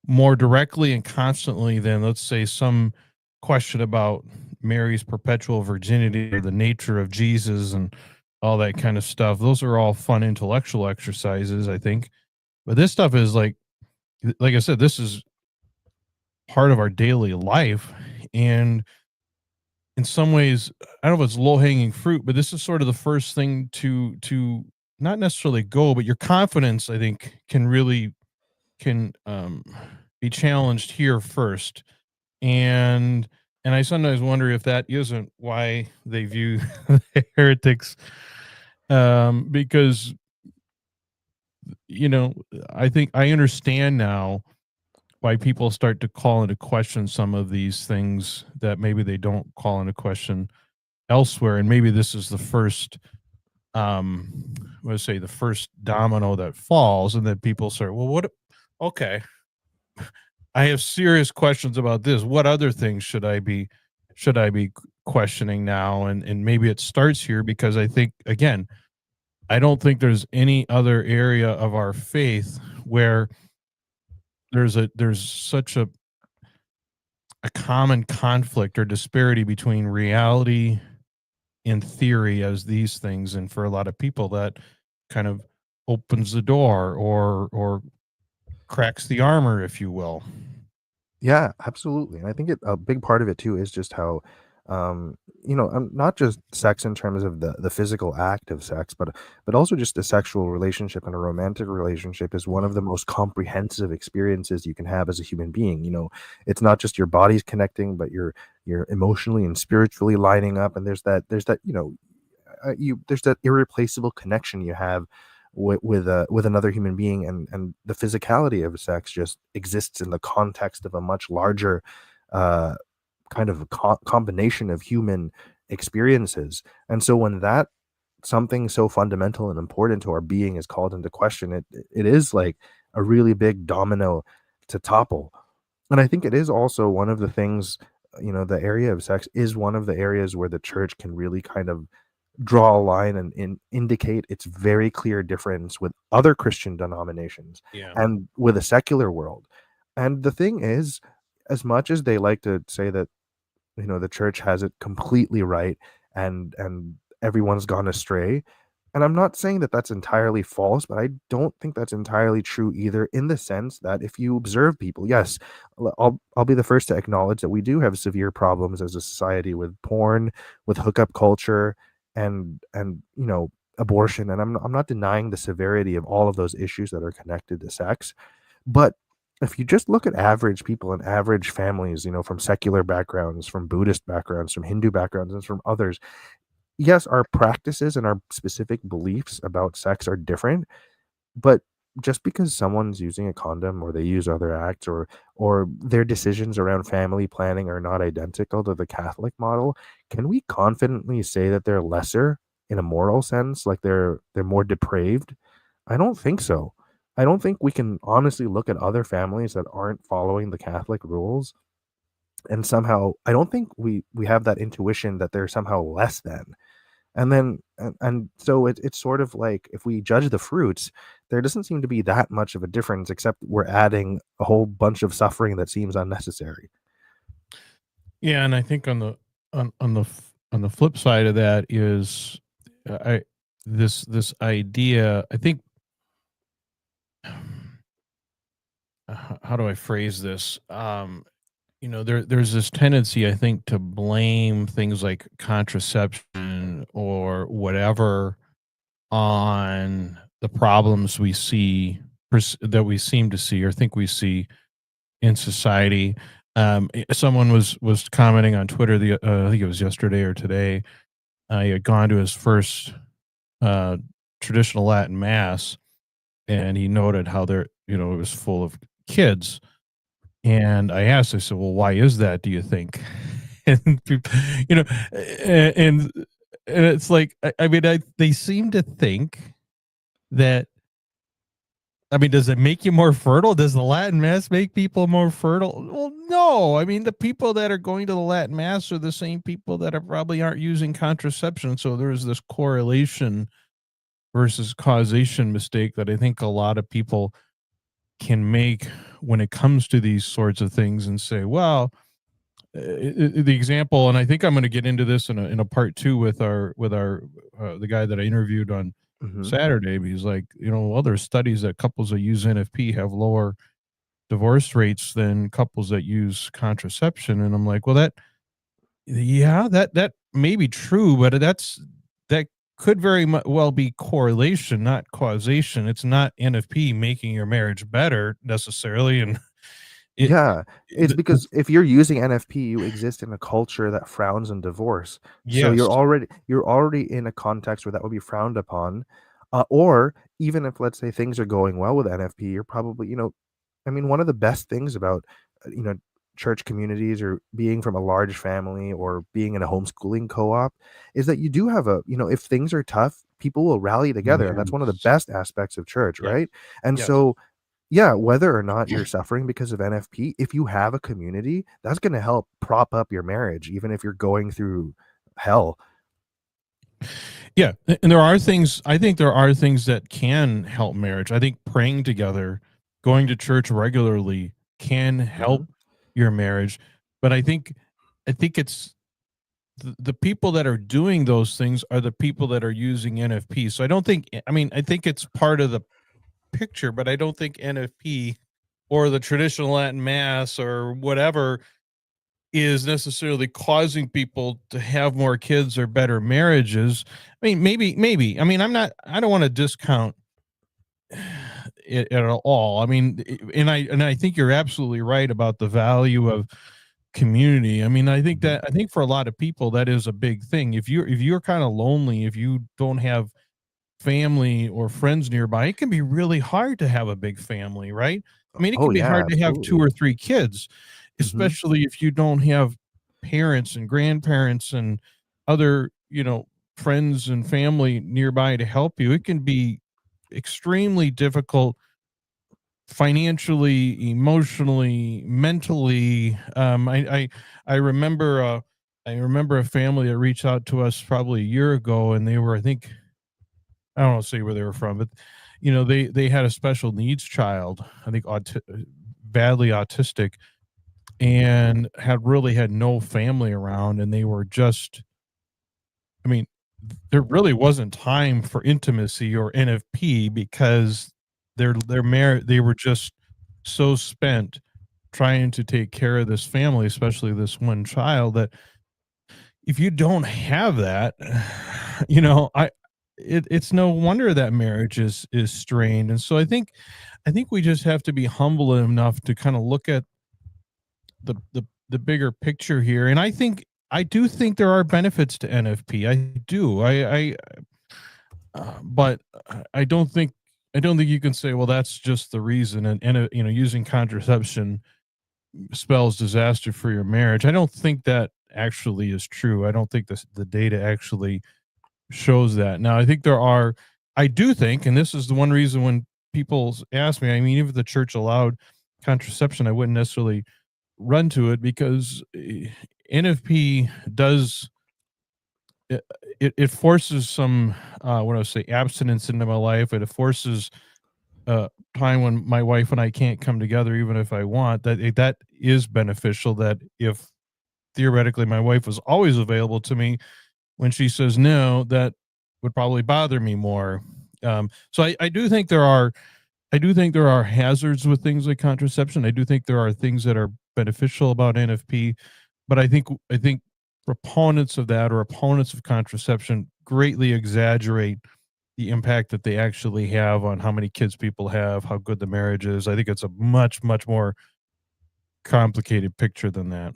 more directly and constantly than, let's say, some question about Mary's perpetual virginity or the nature of Jesus and all that kind of stuff. Those are all fun intellectual exercises, I think. But this stuff is like I said, this is part of our daily life. And in some ways, I don't know if it's low hanging fruit, but this is sort of the first thing to not necessarily go, but your confidence, I think, can be challenged here first. And I sometimes wonder if that isn't why they view heretics, because you know I think I understand now why people start to call into question some of these things that maybe they don't call into question elsewhere. And maybe this is the first, let's say, the first domino that falls, and then people say, well, what, okay, I have serious questions about this. What other things should I be questioning now? And maybe it starts here because I think, again, I don't think there's any other area of our faith where there's such a common conflict or disparity between reality and theory as these things. And for a lot of people, that kind of opens the door or cracks the armor, if you will. Yeah, absolutely. And I think a big part of it too is just how, not just sex in terms of the physical act of sex, but also just a sexual relationship and a romantic relationship is one of the most comprehensive experiences you can have as a human being. It's not just your body's connecting, but you're emotionally and spiritually lining up, and there's that there's that irreplaceable connection you have with another human being, and the physicality of sex just exists in the context of a much larger uh kind of a combination of human experiences. And so when that something so fundamental and important to our being is called into question, it is like a really big domino to topple. And I think it is also one of the things, the area of sex is one of the areas where the church can really kind of draw a line and indicate its very clear difference with other Christian denominations Yeah. and with a secular world. And the thing is, as much as they like to say that the church has it completely right, and everyone's gone astray, and I'm not saying that that's entirely false, but I don't think that's entirely true either, in the sense that if you observe people, yes, I'll be the first to acknowledge that we do have severe problems as a society with porn, with hookup culture, and abortion, and I'm not denying the severity of all of those issues that are connected to sex. But if you just look at average people and average families, from secular backgrounds, from Buddhist backgrounds, from Hindu backgrounds, and from others, yes, our practices and our specific beliefs about sex are different, but just because someone's using a condom or they use other acts, or their decisions around family planning are not identical to the Catholic model, can we confidently say that they're lesser in a moral sense, like they're more depraved? I don't think so. I don't think we can honestly look at other families that aren't following the Catholic rules and somehow I don't think we have that intuition that they're somehow less than. And so it's sort of like if we judge the fruits, there doesn't seem to be that much of a difference, except we're adding a whole bunch of suffering that seems unnecessary. Yeah, and I think on the flip side of that is I this idea. I think how do I phrase this? There's this tendency, I think, to blame things like contraception or whatever on the problems we see that we seem to see or think we see in society. Someone was commenting on Twitter I think it was yesterday or today. He had gone to his first uh, traditional Latin mass, and he noted how it was full of kids. And I asked, I said, "Well, why is that? Do you think?" And people, you know, and it's like, I mean, they seem to think that. I mean, does it make you more fertile? Does the Latin Mass make people more fertile? Well, no. I mean, the people that are going to the Latin Mass are the same people that are probably aren't using contraception. So there's this correlation versus causation mistake that I think a lot of people can make when it comes to these sorts of things and say, well, the example, and I think I'm going to get into this in a part two with our the guy that I interviewed on Hmm. Saturday. He's like, well, there's studies that couples that use NFP have lower divorce rates than couples that use contraception, and I'm like, well, that may be true, but that could very well be correlation, not causation. It's not NFP making your marriage better necessarily, and it, Yeah, it's the because if you're using NFP, you exist in a culture that frowns on divorce. So yes, you're already in a context where that would be frowned upon. Or even if, let's say, things are going well with NFP, you're probably, I mean, one of the best things about, uh, you know, church communities or being from a large family or being in a homeschooling co-op is that you do have if things are tough, people will rally together. And that's one of the yes, best aspects of church, yeah, right? And yes. so yeah, whether or not you're suffering because of NFP, if you have a community, that's going to help prop up your marriage, even if you're going through hell. Yeah, and there are things. I think there are things that can help marriage. I think praying together, going to church regularly, can Hmm. help your marriage. But I think it's the people that are doing those things are the people that are using NFP. So I don't think. I mean, I think it's part of the picture, but I don't think NFP or the traditional Latin Mass or whatever is necessarily causing people to have more kids or better marriages. I mean, maybe. I mean, I don't want to discount it at all. I mean, and I think you're absolutely right about the value of community. I mean, Hmm. I think for a lot of people that is a big thing. If you're kind of lonely, if you don't have family or friends nearby, it can be really hard to have a big family, right? I mean, it Oh can be yeah, hard to have two absolutely. or three kids, Hmm. especially if you don't have parents and grandparents and other, friends and family nearby to help you. It can be extremely difficult financially, emotionally, mentally. I remember I remember a family that reached out to us probably a year ago, and they were, I think, I don't want to say where they were from, but they had a special needs child, I think badly autistic, and had no family around, and they were just, I mean, there really wasn't time for intimacy or NFP because they were just so spent trying to take care of this family, especially this one child, that if you don't have that, I it's no wonder that marriage is strained. And so I think we just have to be humble enough to kind of look at the bigger picture here. And I do think there are benefits to NFP. I do. But I don't think you can say, well, that's just the reason. And using contraception spells disaster for your marriage. I don't think that actually is true. I don't think the data actually shows that. Now, I do think, and this is the one reason when people ask me, I mean, if the church allowed contraception, I wouldn't necessarily run to it because NFP does, it forces some, what I would say, abstinence into my life. It forces time when my wife and I can't come together, even if I want. That is beneficial. That if theoretically my wife was always available to me, when she says no, that would probably bother me more. So I do think there are hazards with things like contraception. I do think there are things that are beneficial about NFP, but I think proponents of that or opponents of contraception greatly exaggerate the impact that they actually have on how many kids people have, how good the marriage is. I think it's a much more complicated picture than that.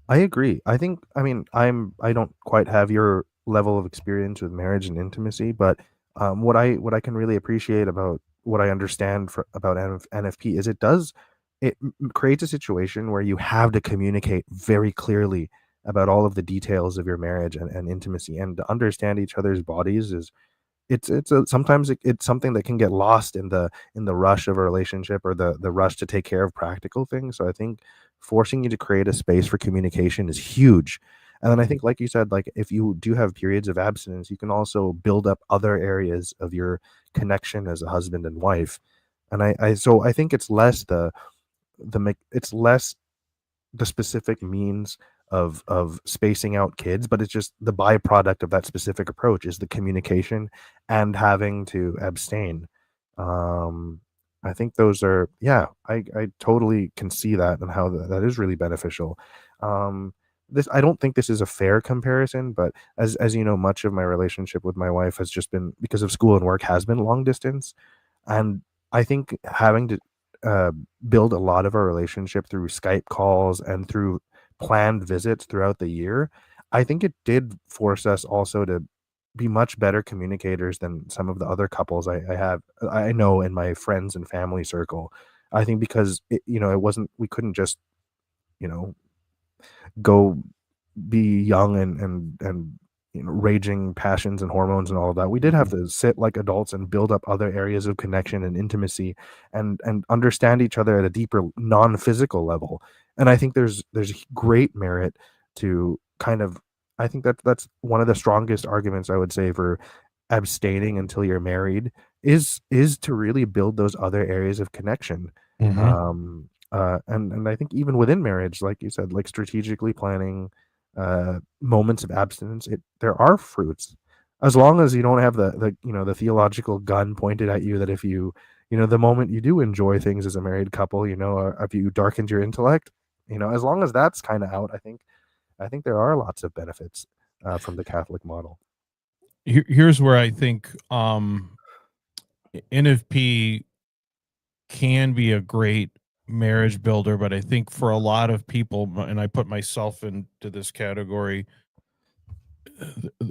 I agree. I mean, I don't quite have your level of experience with marriage and intimacy, but what I can really appreciate about what I understand about NFP is it creates a situation where you have to communicate very clearly about all of the details of your marriage and intimacy, and to understand each other's bodies is sometimes it's something that can get lost in the rush of a relationship, or the rush to take care of practical things. So I think forcing you to create a space for communication is huge. And then I think, like you said, like if you do have periods of abstinence, you can also build up other areas of your connection as a husband and wife. And I think it's less it's less the specific means of spacing out kids, but it's just the byproduct of that specific approach is the communication and having to abstain. Um, I think those are, yeah, I totally can see that and how that is really beneficial. This I don't think this is a fair comparison, but as you know, much of my relationship with my wife has just been because of school and work has been long distance, and I think having to uh, build a lot of our relationship through Skype calls and through planned visits throughout the year, I think it did force us also to be much better communicators than some of the other couples I know in my friends and family circle. I think because it wasn't we couldn't just you know go be young and raging passions and hormones and all of that. We did have to sit like adults and build up other areas of connection and intimacy, and understand each other at a deeper non-physical level. And I think there's great merit to kind of, I think that's one of the strongest arguments I would say for abstaining until you're married, is to really build those other areas of connection. Mm-hmm. And I think even within marriage, like you said, like strategically planning moments of abstinence, there are fruits, as long as you don't have the theological gun pointed at you that if the moment you do enjoy things as a married couple, if you darkened your intellect, as long as that's kind of out, I think there are lots of benefits from the Catholic model. Here's where I think NFP can be a great marriage builder, but I think for a lot of people, and I put myself into this category,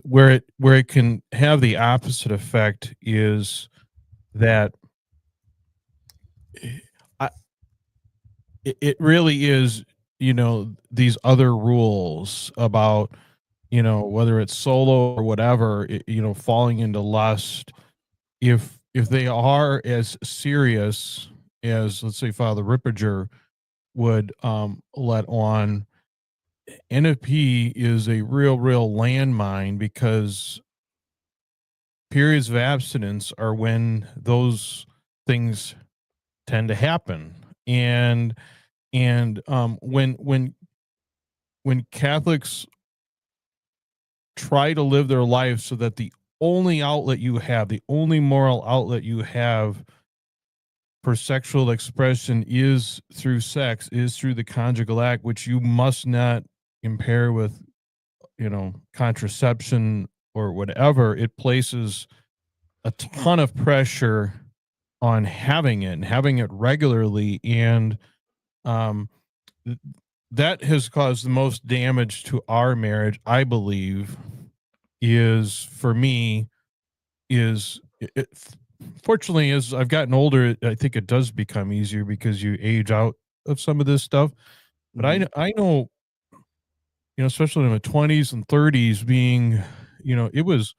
where it can have the opposite effect is that I, it really is, these other rules about, whether it's solo or whatever, falling into lust, if they are as serious as, let's say, Father Ripperger would let on, NFP is a real landmine, because periods of abstinence are when those things tend to happen. And when Catholics try to live their life so that the only outlet you have, the only moral outlet you have for sexual expression is through sex, is through the conjugal act, which you must not impair with, contraception or whatever, it places a ton of pressure on having it and having it regularly. And um, that has caused the most damage to our marriage, I believe, is for me, is it, fortunately, as I've gotten older, I think it does become easier because you age out of some of this stuff. But Hmm. I know, especially in my 20s and 30s, being, it was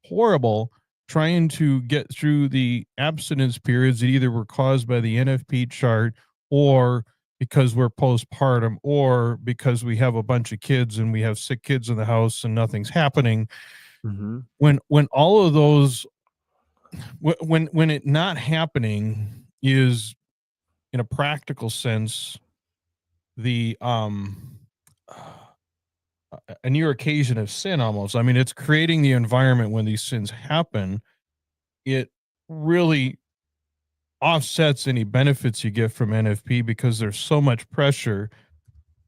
horrible trying to get through the abstinence periods that either were caused by the NFP chart, or because we're postpartum, or because we have a bunch of kids and we have sick kids in the house and nothing's happening. Hmm. When all of those, when it not happening is, in a practical sense, the a near occasion of sin almost. I mean, it's creating the environment when these sins happen. It really offsets any benefits you get from NFP, because there's so much pressure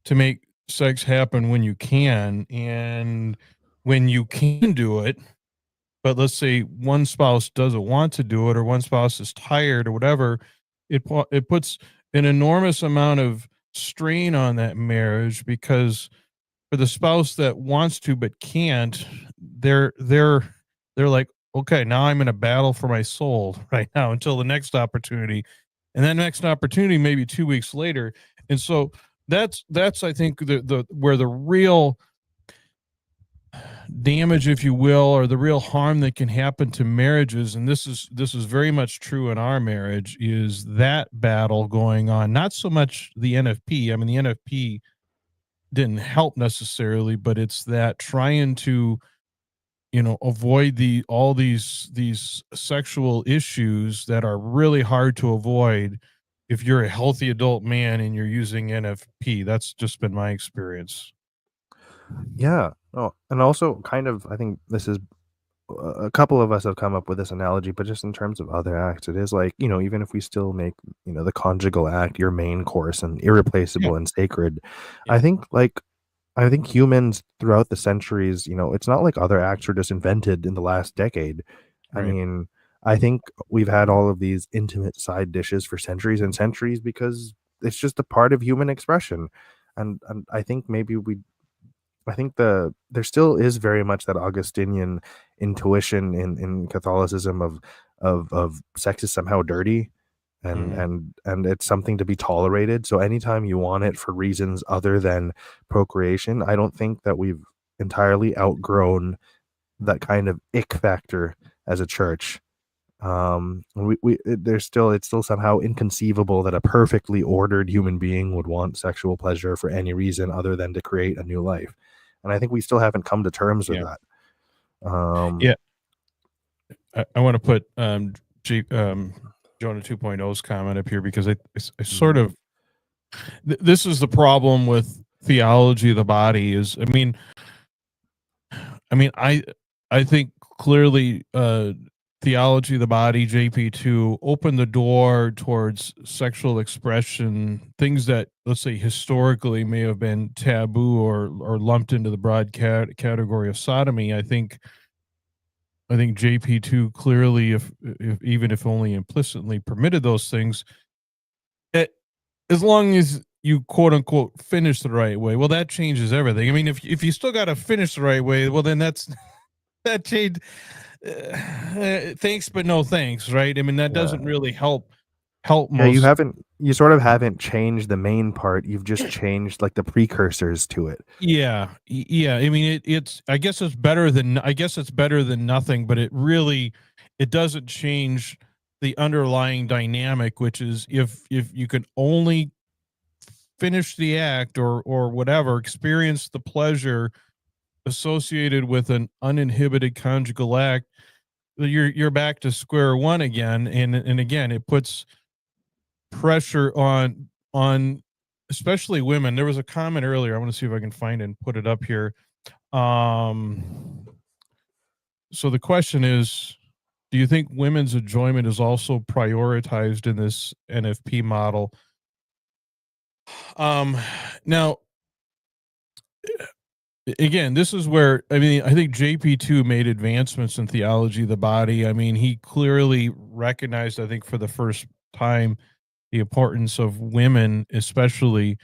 to make sex happen when you can. And when you can do it, but let's say one spouse doesn't want to do it, or one spouse is tired or whatever, it puts an enormous amount of strain on that marriage, because for the spouse that wants to but can't, they're like, okay, now I'm in a battle for my soul right now until the next opportunity, and then next opportunity maybe 2 weeks later. And so that's I think the where the real damage, if you will, or the real harm that can happen to marriages, and this is very much true in our marriage, is that battle going on. Not so much the NFP. I mean, the NFP didn't help necessarily, but it's that trying to, avoid all these sexual issues that are really hard to avoid if you're a healthy adult man and you're using NFP. That's just been my experience. Yeah. Oh, and also kind of, I think this is a couple of us have come up with this analogy, but just in terms of other acts, it is like, even if we still make, the conjugal act your main course and Yeah, irreplaceable and sacred, yeah, I think like, I think humans throughout the centuries, it's not like other acts were just invented in the last decade. I right. mean, I think we've had all of these intimate side dishes for centuries and centuries because it's just a part of human expression. And I think I think there still is very much that Augustinian intuition in Catholicism of sex is somehow dirty, and Mhm. it's something to be tolerated. So anytime you want it for reasons other than procreation, I don't think that we've entirely outgrown that kind of ick factor as a church. There's still, it's still somehow inconceivable that a perfectly ordered human being would want sexual pleasure for any reason other than to create a new life. And I think we still haven't come to terms with Yeah. that. Yeah. I want to put Jonah 2.0's comment up here because I sort of this is the problem with theology of the body is I think clearly theology of the body JP2 opened the door towards sexual expression, things that let's say historically may have been taboo or lumped into the broad category of sodomy. I think JP2 clearly, if even if only implicitly permitted those things, it, as long as you quote unquote finish the right way, well, that changes everything. I mean, if you still got to finish the right way, well, then that changed. Thanks, but no thanks, right? I mean, that Yeah. doesn't really help Yeah, most. you sort of haven't changed the main part. You've just changed like the precursors to it. Yeah, yeah. I mean, it's. I guess it's better than. I guess it's better than nothing, but it doesn't change the underlying dynamic, which is if you can only finish the act or whatever, experience the pleasure associated with an uninhibited conjugal act, you're back to square one again, and again, it puts pressure on especially women. There was a comment earlier. I want to see if I can find it and put it up here. So the question is, do you think women's enjoyment is also prioritized in this NFP model? Now again, this is where I mean, I think JP2 made advancements in theology of the body. I mean, he clearly recognized, I think, for the first time, the importance of women, especially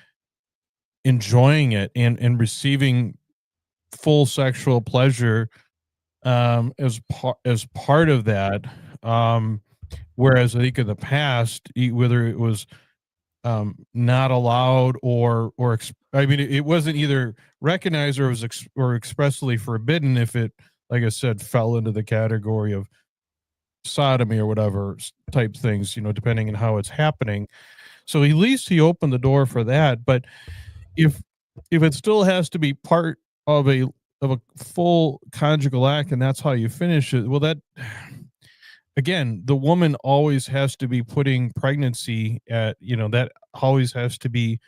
enjoying it and receiving full sexual pleasure as part of that. Whereas I think in the past, whether it was not allowed I mean, it wasn't either recognized or was or expressly forbidden if it, like I said, fell into the category of sodomy or whatever type things, depending on how it's happening. So at least he opened the door for that. But if it still has to be part of a full conjugal act and that's how you finish it, well, that again, the woman always has to be putting pregnancy that always has to be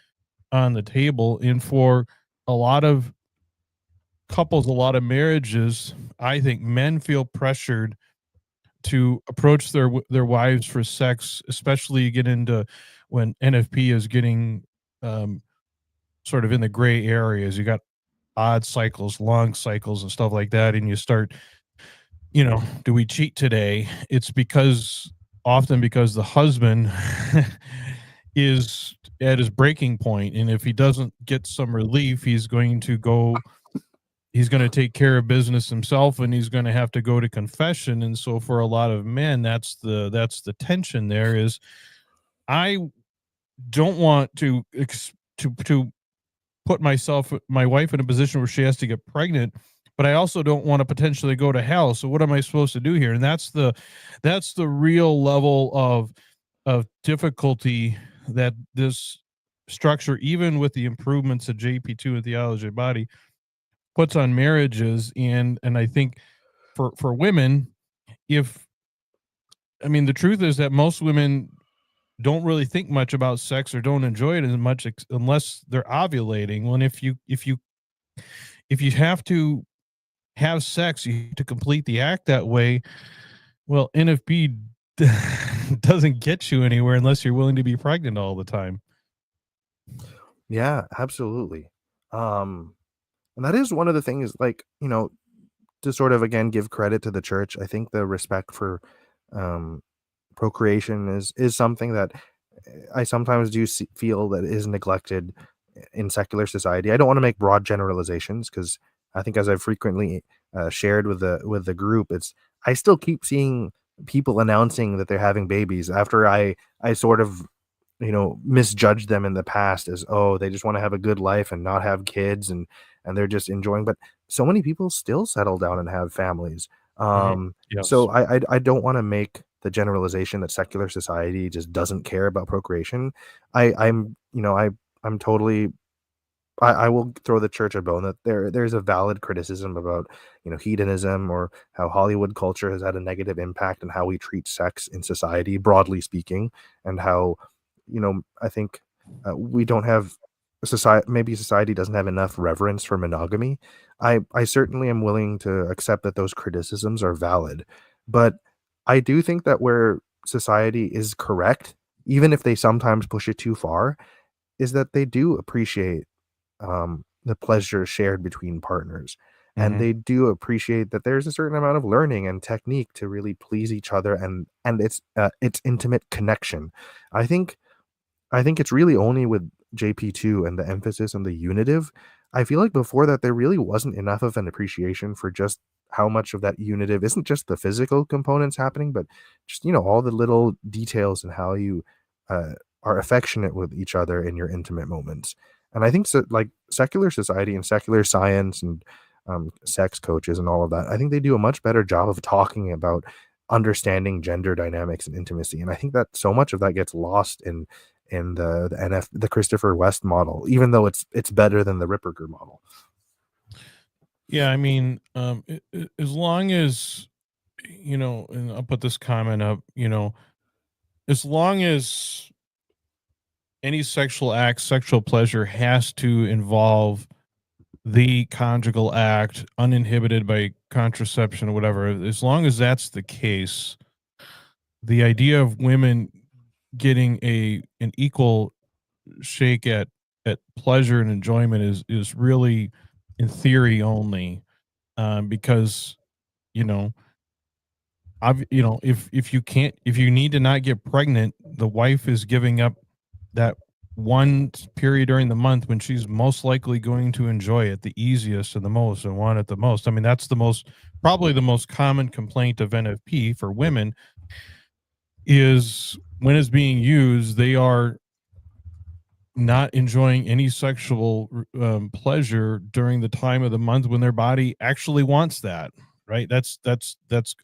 on the table. And for a lot of couples, a lot of marriages, I think men feel pressured to approach their wives for sex, especially you get into when NFP is getting sort of in the gray areas. You got odd cycles, long cycles, and stuff like that, and you start, do we cheat today? It's often because the husband is at his breaking point, and if he doesn't get some relief, he's going to take care of business himself, and he's going to have to go to confession. And so for a lot of men, that's the tension there is, I don't want to put my wife in a position where she has to get pregnant, but I also don't want to potentially go to hell. So what am I supposed to do here? And that's the real level of difficulty that this structure, even with the improvements of JP2 and theology of body, puts on marriages. And I think for women, if I mean, the truth is that most women don't really think much about sex or don't enjoy it as much unless they're ovulating. Well, and if you have to have sex, you have to complete the act that way. Well, NFP doesn't get you anywhere unless you're willing to be pregnant all the time. Yeah, absolutely. And that is one of the things, like, to sort of again give credit to the church. I think the respect for um, procreation is something that I sometimes do feel that is neglected in secular society. I don't want to make broad generalizations because I think, as I've frequently shared with the group, I still keep seeing people announcing that they're having babies after I sort of misjudged them in the past as, oh, they just want to have a good life and not have kids, and they're just enjoying. But so many people still settle down and have families. Mhm. So Yes. I don't want to make the generalization that secular society just doesn't care about procreation. I'm you know I'm totally I will throw the church a bone that there's a valid criticism about, hedonism, or how Hollywood culture has had a negative impact on how we treat sex in society, broadly speaking, and how, I think we don't have society. Maybe society doesn't have enough reverence for monogamy. I certainly am willing to accept that those criticisms are valid, but I do think that where society is correct, even if they sometimes push it too far, is that they do appreciate the pleasure shared between partners. And Mhm. they do appreciate that there's a certain amount of learning and technique to really please each other, and it's intimate connection. I think I think it's really only with JP2 and the emphasis on the unitive. I feel like before that there really wasn't enough of an appreciation for just how much of that unitive isn't just the physical components happening, but just all the little details and how you uh, are affectionate with each other in your intimate moments. And I think so, like secular society and secular science and sex coaches and all of that, I think they do a much better job of talking about understanding gender dynamics and intimacy. And I think that so much of that gets lost in the Christopher West model, even though it's better than the Ripperger model. Yeah, I mean, as long as and I'll put this comment up, as long as any sexual act, sexual pleasure has to involve the conjugal act, uninhibited by contraception or whatever, as long as that's the case, the idea of women getting an equal shake at pleasure and enjoyment is really in theory only, because you know if you can't, if you need to not get pregnant, the wife is giving up that one period during the month when she's most likely going to enjoy it the easiest and the most and want it the most. I mean, that's the most, probably the most common complaint of NFP for women is when it's being used, they are not enjoying any sexual pleasure during the time of the month when their body actually wants that. Right? That's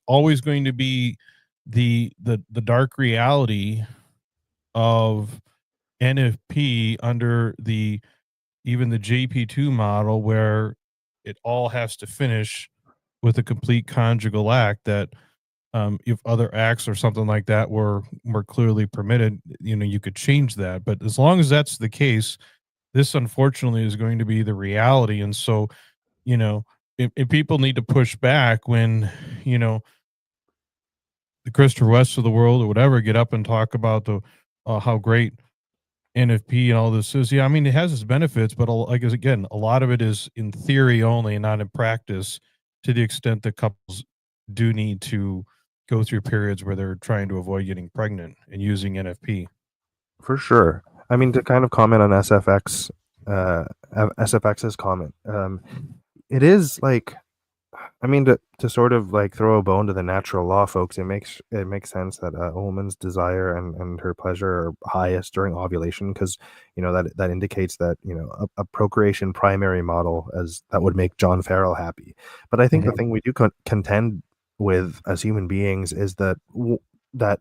always going to be the dark reality of NFP under the even the JP2 model, where it all has to finish with a complete conjugal act. That if other acts or something like that were clearly permitted, you could change that. But as long as that's the case, this unfortunately is going to be the reality. And so, you know, if people need to push back when, you know, the Christopher West of the world or whatever get up and talk about the how great NFP and all this is. Yeah, I mean, it has its benefits, but like again, a lot of it is in theory only and not in practice, to the extent that couples do need to go through periods where they're trying to avoid getting pregnant and using NFP. For sure. I mean, to kind of comment on uh, SFX's comment, it is like, I mean, to sort of like throw a bone to the natural law, folks. It makes sense that a woman's desire and her pleasure are highest during ovulation, because that indicates that a procreation primary model as that would make John Farrell happy. But I think the Mhm. thing we do contend with as human beings is that that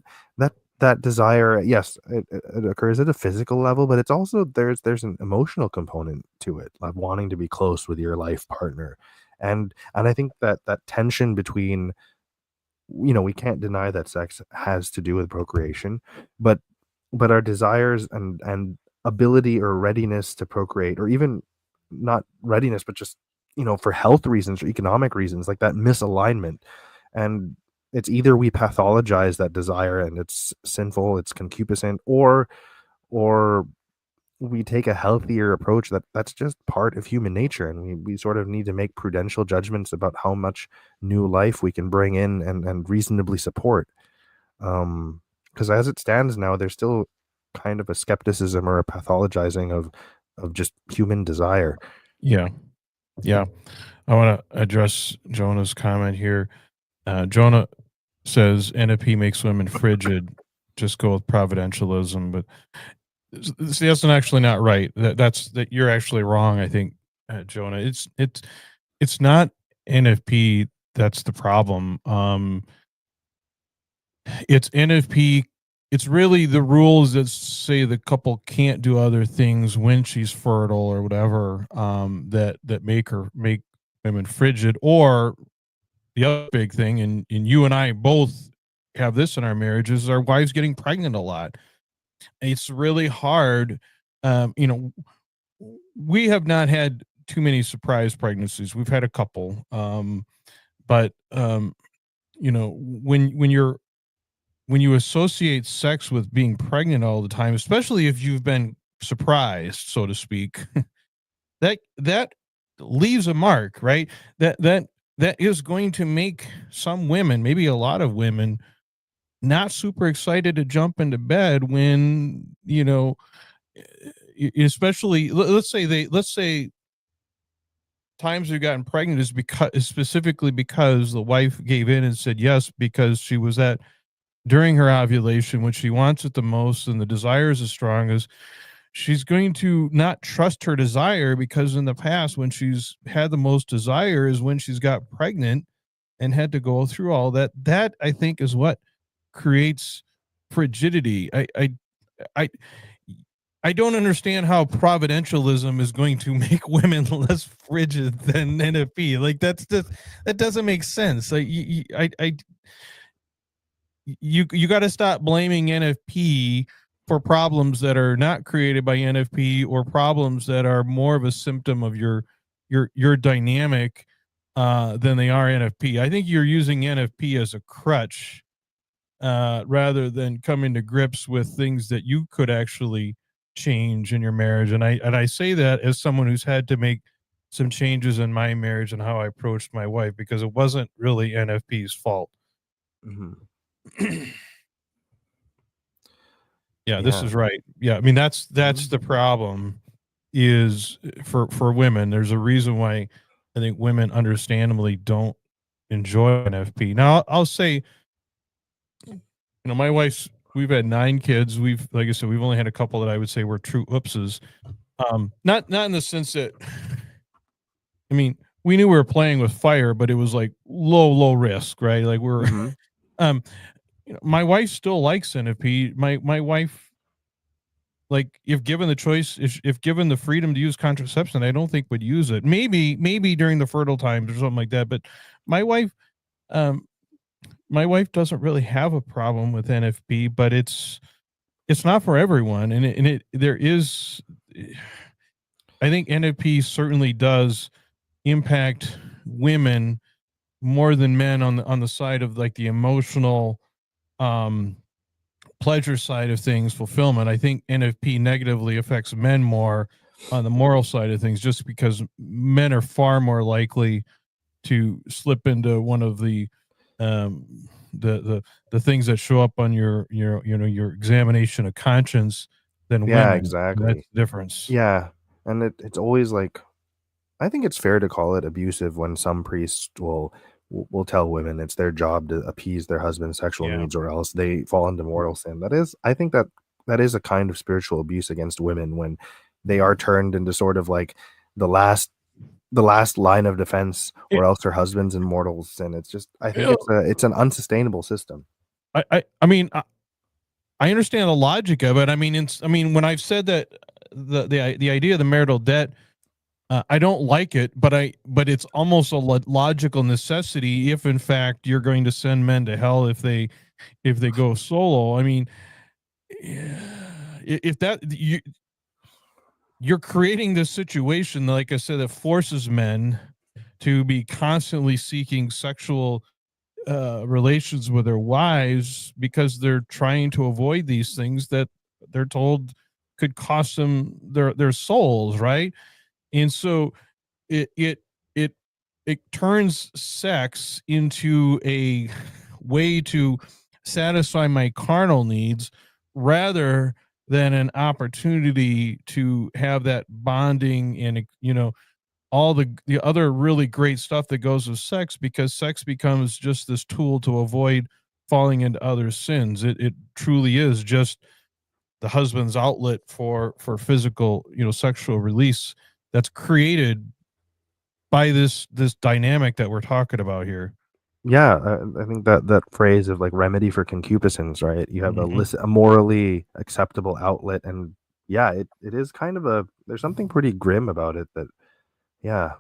that desire, yes, it occurs at a physical level, but it's also there's an emotional component to it, like wanting to be close with your life partner. And I think that that tension between, we can't deny that sex has to do with procreation, but our desires and ability or readiness to procreate, or even not readiness, but just for health reasons or economic reasons, like that misalignment. And it's either we pathologize that desire and it's sinful, it's concupiscent, or we take a healthier approach that's just part of human nature, and we sort of need to make prudential judgments about how much new life we can bring in and reasonably support. Because as it stands now, there's still kind of a skepticism or a pathologizing of just human desire. Yeah. Yeah. I want to address Jonah's comment here. Jonah says NFP makes women frigid. Just go with providentialism. But see, that's actually not right. That you're actually wrong. I think, Jonah. It's it's not NFP that's the problem. It's NFP. It's really the rules that say the couple can't do other things when she's fertile or whatever, that make women frigid. Or the other big thing, and you and I both have this in our marriages, is our wives getting pregnant a lot. It's really hard. You know, we have not had too many surprise pregnancies. We've had a couple, but you know, when you associate sex with being pregnant all the time, especially if you've been surprised, so to speak, that leaves a mark, right? That is going to make some women, maybe a lot of women, not super excited to jump into bed when, you know, especially let's say times we've gotten pregnant is specifically because the wife gave in and said yes because she was at during her ovulation when she wants it the most and the desire is the strongest. She's going to not trust her desire because in the past when she's had the most desire is when she's got pregnant and had to go through all that. That I think is what creates frigidity. I I don't understand how providentialism is going to make women less frigid than NFP. Like that's just that doesn't make sense. Like you got to stop blaming NFP for problems that are not created by NFP or problems that are more of a symptom of your dynamic than they are NFP. I think you're using NFP as a crutch rather than coming to grips with things that you could actually change in your marriage. And I say that as someone who's had to make some changes in my marriage and how I approached my wife because it wasn't really NFP's fault. Mhm. Yeah, this Yeah. is right. Yeah, I mean that's Mhm. the problem is for women. There's a reason why I think women understandably don't enjoy NFP. Now I'll say, you know, my wife's we've had 9 kids. We've like I said, we've only had a couple that I would say were true oopses. Not in the sense that I mean, we knew we were playing with fire, but it was like low risk, right? Like we're Mhm. um you know, my wife still likes NFP. My wife, like if given the choice, if given the freedom to use contraception, I don't think would use it. Maybe during the fertile times or something like that. But my wife, um, my wife doesn't really have a problem with NFP, but it's not for everyone, and it there is. I think NFP certainly does impact women more than men on the side of like the emotional um pleasure side of things, fulfillment. I think NFP negatively affects men more on the moral side of things, just because men are far more likely to slip into one of um, the things that show up on your examination of conscience than Yeah, women. That's exactly. the difference. Yeah, and it's always like I think it's fair to call it abusive when some priests will tell women it's their job to appease their husband's sexual Yeah. needs or else they fall into mortal sin. That is I think that is a kind of spiritual abuse against women when they are turned into sort of like the last the last line of defense It, or else their husband's in mortal sin. It's just I think you it's an unsustainable system. I mean, I understand the logic of it. I mean, I mean, when I've said that the idea of the marital debt, I don't like it, but it's almost a logical necessity if in fact you're going to send men to hell if they go solo. I mean, if that you're creating this situation, like I said, that forces men to be constantly seeking sexual relations with their wives because they're trying to avoid these things that they're told could cost them their souls, right? And so it it it it turns sex into a way to satisfy my carnal needs rather than an opportunity to have that bonding and all the other really great stuff that goes with sex, because sex becomes just this tool to avoid falling into other sins. It truly is just the husband's outlet for physical, sexual release that's created by this dynamic that we're talking about here. Yeah, I think that that phrase of like remedy for concupiscence, right? You have Mhm. a morally acceptable outlet, and yeah, it is kind of a there's something pretty grim about it that yeah,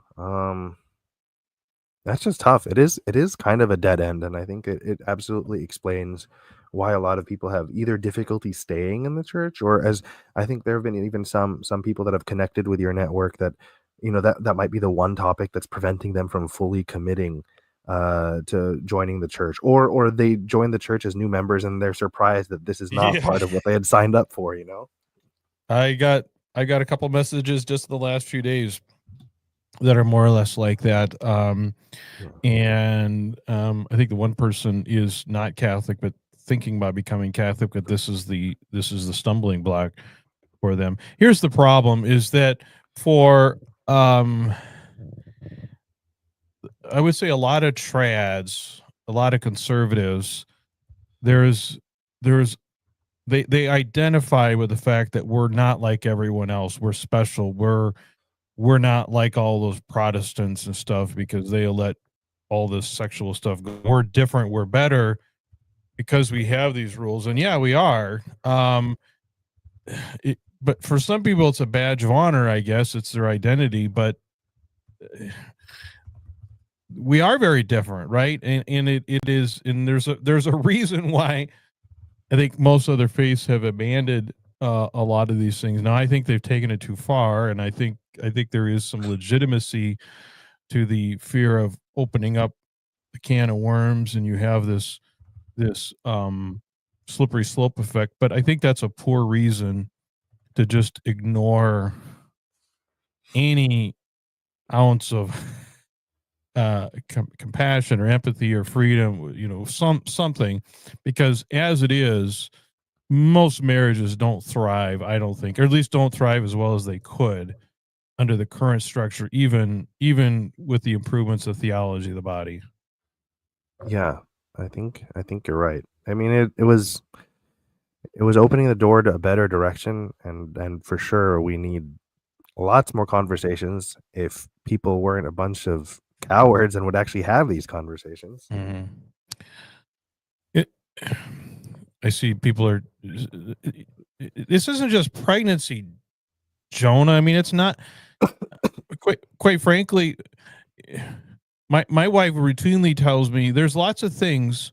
that's just tough. It is kind of a dead end, and I think it absolutely explains why a lot of people have either difficulty staying in the church, or as I think there have been even some people that have connected with your network that that might be the one topic that's preventing them from fully committing to joining the church, or they join the church as new members and they're surprised that this is not Yeah. part of what they had signed up for, you know? I got I got a couple messages just the last few days that are more or less like that. Yeah. And I think the one person is not Catholic, but thinking about becoming Catholic, but this is the stumbling block for them. Here's the problem: is that for I would say a lot of trads, a lot of conservatives, there's there's they identify with the fact that we're not like everyone else. We're special. We're not like all those Protestants and stuff because they let all this sexual stuff go. We're different. We're better because we have these rules. And yeah, we are. But for some people, it's a badge of honor, I guess. It's their identity. But we are very different, right? And it is, and there's a reason why I think most other faiths have abandoned a lot of these things. Now, I think they've taken it too far, and I think there is some legitimacy to the fear of opening up the can of worms, and you have this slippery slope effect. But I think that's a poor reason to just ignore any ounce of compassion or empathy or freedom, something, because as it is, most marriages don't thrive, I don't think, or at least don't thrive as well as they could under the current structure, even with the improvements of theology of the body. Yeah, I think you're right. I mean, it was opening the door to a better direction, and for sure we need lots more conversations if people weren't a bunch of cowards and would actually have these conversations. Mm-hmm. It, I see people are. This isn't just pregnancy, Jonah. I mean, it's not. Quite frankly, my wife routinely tells me there's lots of things.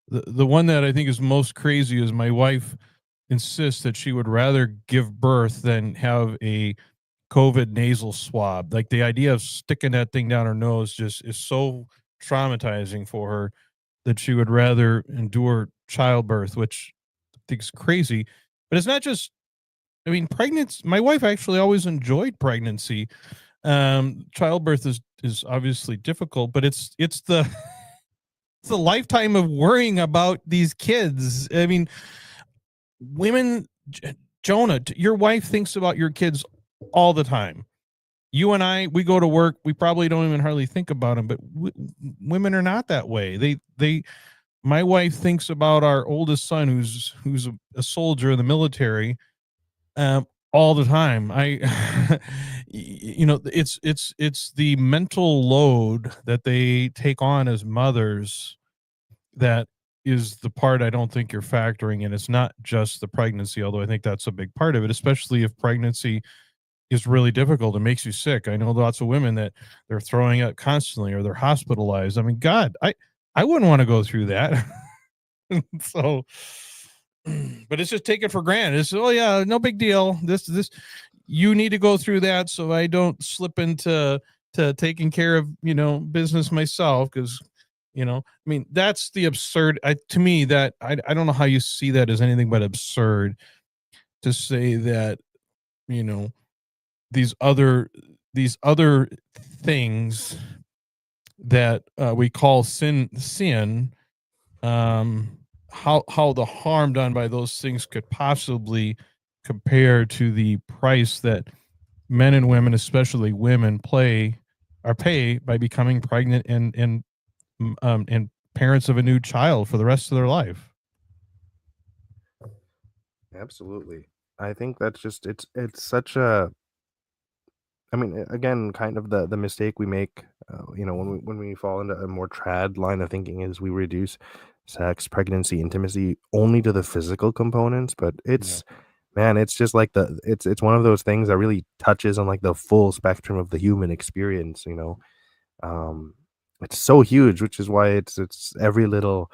The one that I think is most crazy is my wife insists that she would rather give birth than have a COVID nasal swab. Like the idea of sticking that thing down her nose just is so traumatizing for her that she would rather endure childbirth, which I think is crazy. But it's not just, I mean, pregnancy. My wife actually always enjoyed pregnancy. Childbirth is obviously difficult, but it's the it's the lifetime of worrying about these kids. I mean, women, Jonah, your wife thinks about your kids all the time. You and I, we go to work, we probably don't even hardly think about them, but women are not that way. My wife thinks about our oldest son, who's a soldier in the military, all the time. It's the mental load that they take on as mothers that is the part I don't think you're factoring in. It's not just the pregnancy, although I think that's a big part of it, especially if pregnancy is really difficult. It makes you sick. I know lots of women that they're throwing up constantly or they're hospitalized. I mean, God, I wouldn't want to go through that. So, but it's just taken for granted. It's, oh yeah, no big deal. This you need to go through that so I don't slip into to taking care of business myself, because I mean, that's the absurd. To me, that I don't know how you see that as anything but absurd, to say that you know these other these other things that we call sin, um how the harm done by those things could possibly compare to the price that men and women, especially women, pay by becoming pregnant and parents of a new child for the rest of their life. Absolutely. I think that's just it's such a I mean, again, kind of the mistake we make, when we fall into a more trad line of thinking is we reduce sex, pregnancy, intimacy only to the physical components, but Yeah. it's man, it's just like it's one of those things that really touches on like the full spectrum of the human experience, you know. Um, it's so huge, which is why it's every little,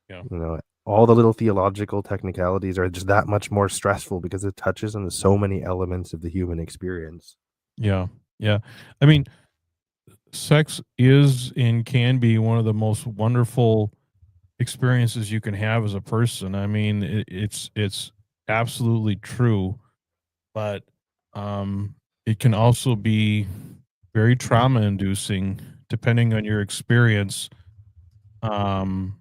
Yeah. you know, all the little theological technicalities are just that much more stressful because it touches on so many elements of the human experience. Yeah. Yeah. I mean, sex is and can be one of the most wonderful experiences you can have as a person. I mean, it's absolutely true, but it can also be very trauma inducing depending on your experience. Um,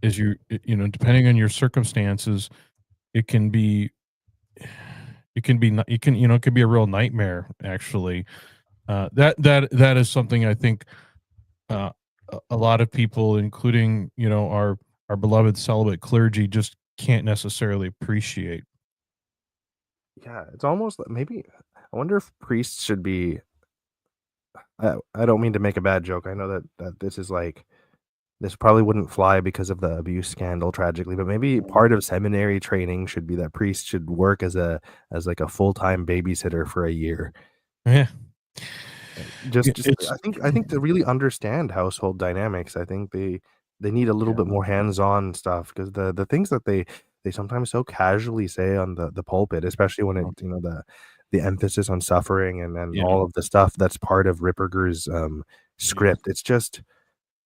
as depending on your circumstances, it can be it can be a real nightmare actually. That is something I think uh, a lot of people, including our beloved celibate clergy, just can't necessarily appreciate. Yeah, it's almost like maybe I wonder if priests should be I don't mean to make a bad joke. I know that this is like this probably wouldn't fly because of the abuse scandal tragically, but maybe part of seminary training should be that priests should work as like a full-time babysitter for a year. Yeah, Just it's I think to really understand household dynamics, I think they need a little yeah, bit more hands-on stuff because the things that they sometimes so casually say on the pulpit, especially when it the emphasis on suffering and yeah, all of the stuff that's part of Ripperger's, yeah, script,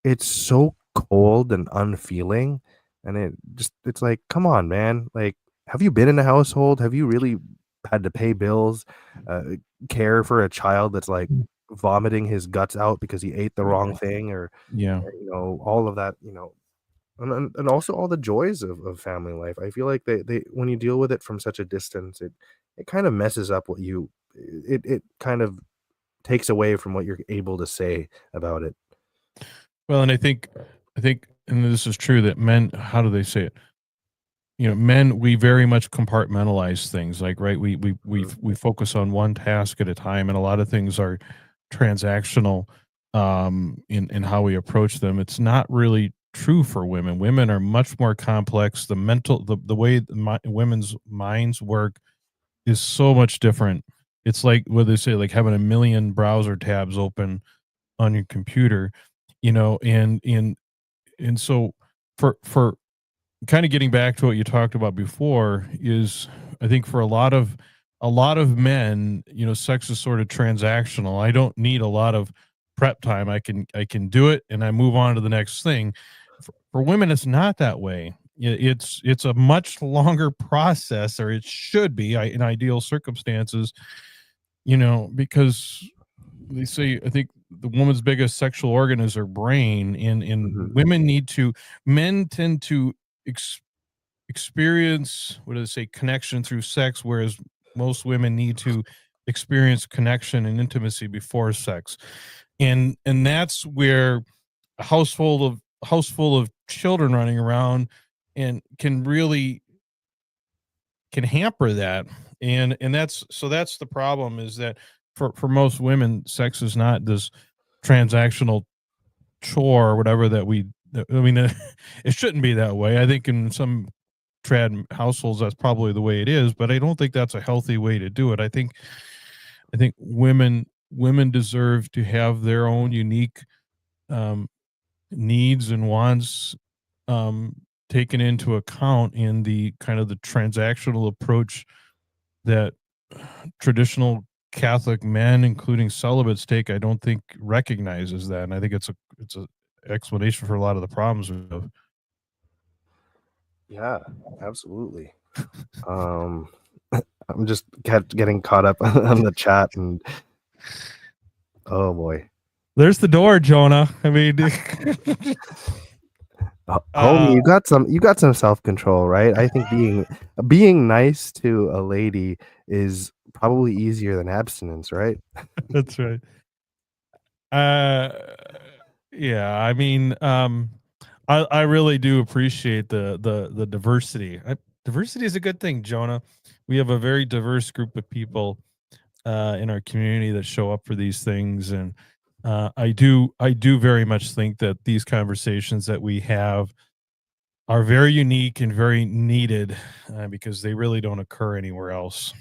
it's so cold and unfeeling, and it's like, "Come on, man, like, have you been in a household? Have you really had to pay bills, uh, care for a child that's, like, vomiting his guts out because he ate the wrong thing yeah. or, all of that, and also all the joys of family life. I feel like they when you deal with it from such a distance, it kind of messes up what you it kind of takes away from what you're able to say about it. Well, and I think, and this is true that men. How do they say it? Men, we very much compartmentalize things. Like, right, Mhm. we focus on one task at a time, and a lot of things are transactional in how we approach them. It's not really true for women. Women are much more complex. The way women's minds work is so much different. It's like what they say, like having a million browser tabs open on your computer, and so for kind of getting back to what you talked about before is, I think for a lot of men, sex is sort of transactional. I don't need a lot of prep time. I can do it and I move on to the next thing. For women, it's not that way. It's a much longer process, or it should be, in ideal circumstances, because they say, I think the woman's biggest sexual organ is her brain, and Mhm. men tend to ex- experience, what do they say, connection through sex, whereas most women need to experience connection and intimacy before sex. And that's where a house full of children running around and can hamper that. And that's the problem, is that for most women, sex is not this transactional chore or whatever I mean, it shouldn't be that way. I think in some trad households that's probably the way it is, but I don't think that's a healthy way to do it. I think women deserve to have their own unique um, needs and wants um, taken into account in the kind of the transactional approach that traditional Catholic men, including celibates, take. I don't think recognizes that, and I think it's a explanation for a lot of the problems we have. Yeah, absolutely. Um, I'm just getting caught up on the chat and oh boy. There's the door, Jonah. I mean, Homie, uh, you got some self-control, right? I think being nice to a lady is probably easier than abstinence, right? that's right. Uh, yeah, I mean, I really do appreciate the diversity. Diversity is a good thing, Jonah. We have a very diverse group of people in our community that show up for these things, and I do very much think that these conversations that we have are very unique and very needed, because they really don't occur anywhere else.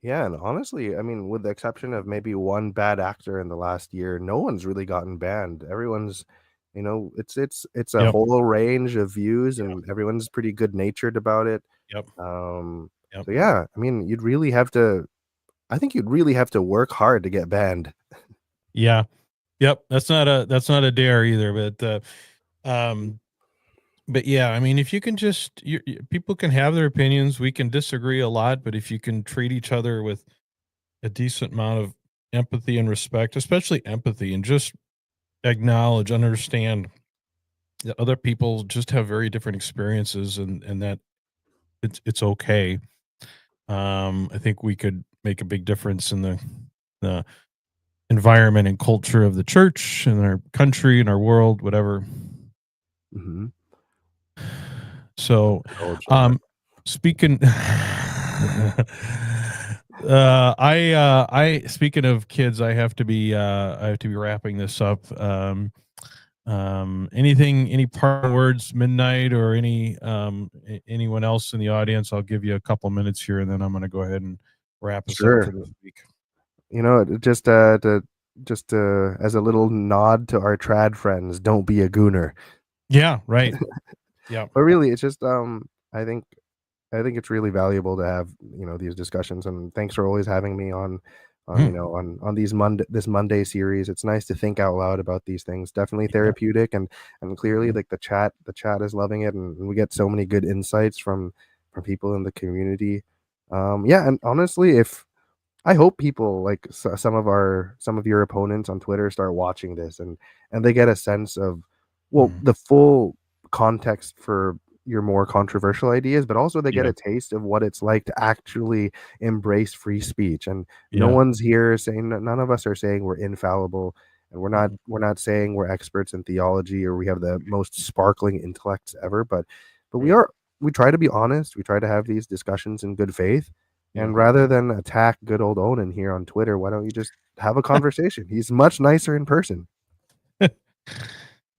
Yeah, and honestly, I mean, with the exception of maybe one bad actor in the last year, no one's really gotten banned. Everyone's, it's a Yep. whole range of views, Yep. and everyone's pretty good natured about it. Yep. Um, Yep. so yeah, I mean, I think you'd really have to work hard to get banned. Yeah. Yep. That's not a dare either, um, but yeah, I mean, if you can just, people can have their opinions. We can disagree a lot, but if you can treat each other with a decent amount of empathy and respect, especially empathy, and just acknowledge, understand that other people just have very different experiences, and that it's okay. I think we could make a big difference in the environment and culture of the church and our country and our world, whatever. Mhm. So, Indulge in that. um, speaking, I speaking of kids, I have to be wrapping this up. Any parting words, Midnight, or anyone else in the audience? I'll give you a couple minutes here, and then I'm going to go ahead and wrap us up for Sure. this week. Just as a little nod to our trad friends, don't be a gooner. Yeah, right. Yeah. But really, it's just I think I think it's really valuable to have, these discussions, and thanks for always having me Mm, on these this Monday series. It's nice to think out loud about these things. Definitely yeah. therapeutic, and clearly, Mhm. like, the chat is loving it, and we get so many good insights from people in the community. Yeah, and honestly, if I hope people like some of your opponents on Twitter start watching this, and they get a sense of, well, Mhm. the full context for your more controversial ideas, but also they get Yeah. a taste of what it's like to actually embrace free speech. And no Yeah. one's here saying, none of us are saying we're infallible, and Mhm. we're not saying we're experts in theology or we have the most sparkling intellects ever, but Right. we try to be honest. We try to have these discussions in good faith, Yeah. and rather than attack good old Onan here on Twitter, why don't you just have a conversation? He's much nicer in person.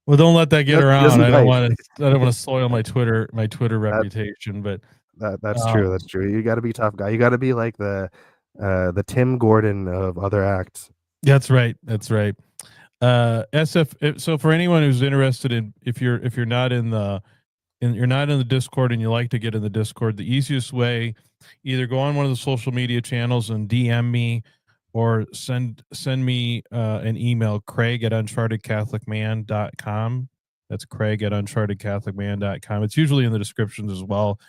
Well, don't let that get He around. doesn't I don't bite. want to. I don't want to soil my Twitter That reputation. But that's true. um, That's true. You got to be tough guy. You got to be like the Tim Gordon of other acts. that's right. That's right. So for anyone who's interested in, if you're not in the you're not in the Discord and you like to get in the Discord, the easiest way, either go on one of the social media channels and DM me, or send me an email, Craig at unchartedcatholicman.com. That's Craig at unchartedcatholicman.com. It's usually in the descriptions as well.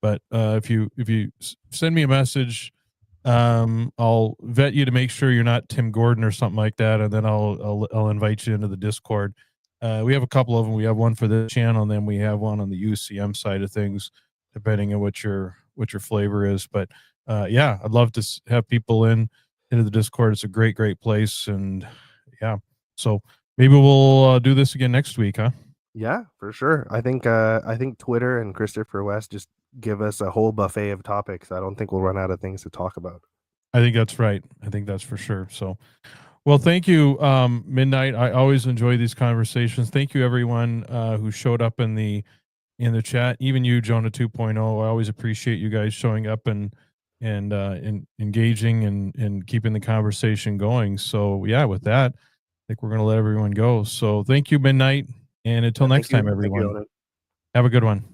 But if you send me a message, I'll vet you to make sure you're not Tim Gordon or something like that, and then I'll invite you into the Discord. We have a couple of them. We have one for this channel, and then we have one on the UCM side of things, depending on what your flavor is. But yeah, I'd love to have people into the Discord. It's a great place, and yeah, so maybe we'll do this again next week, huh? Yeah, for sure. I think Twitter and Christopher West just give us a whole buffet of topics. I don't think we'll run out of things to talk about. I think that's right. I think that's for sure. So, well, thank you, Midnight. I always enjoy these conversations. Thank you, everyone who showed up in the chat. Even you, Jonah 2.0. I always appreciate you guys showing up and engaging and keeping the conversation going. So, yeah, with that, I think we're going to let everyone go. So, thank you, Midnight, and until Yeah, next time, thank you, everyone. Onan. Have a good one.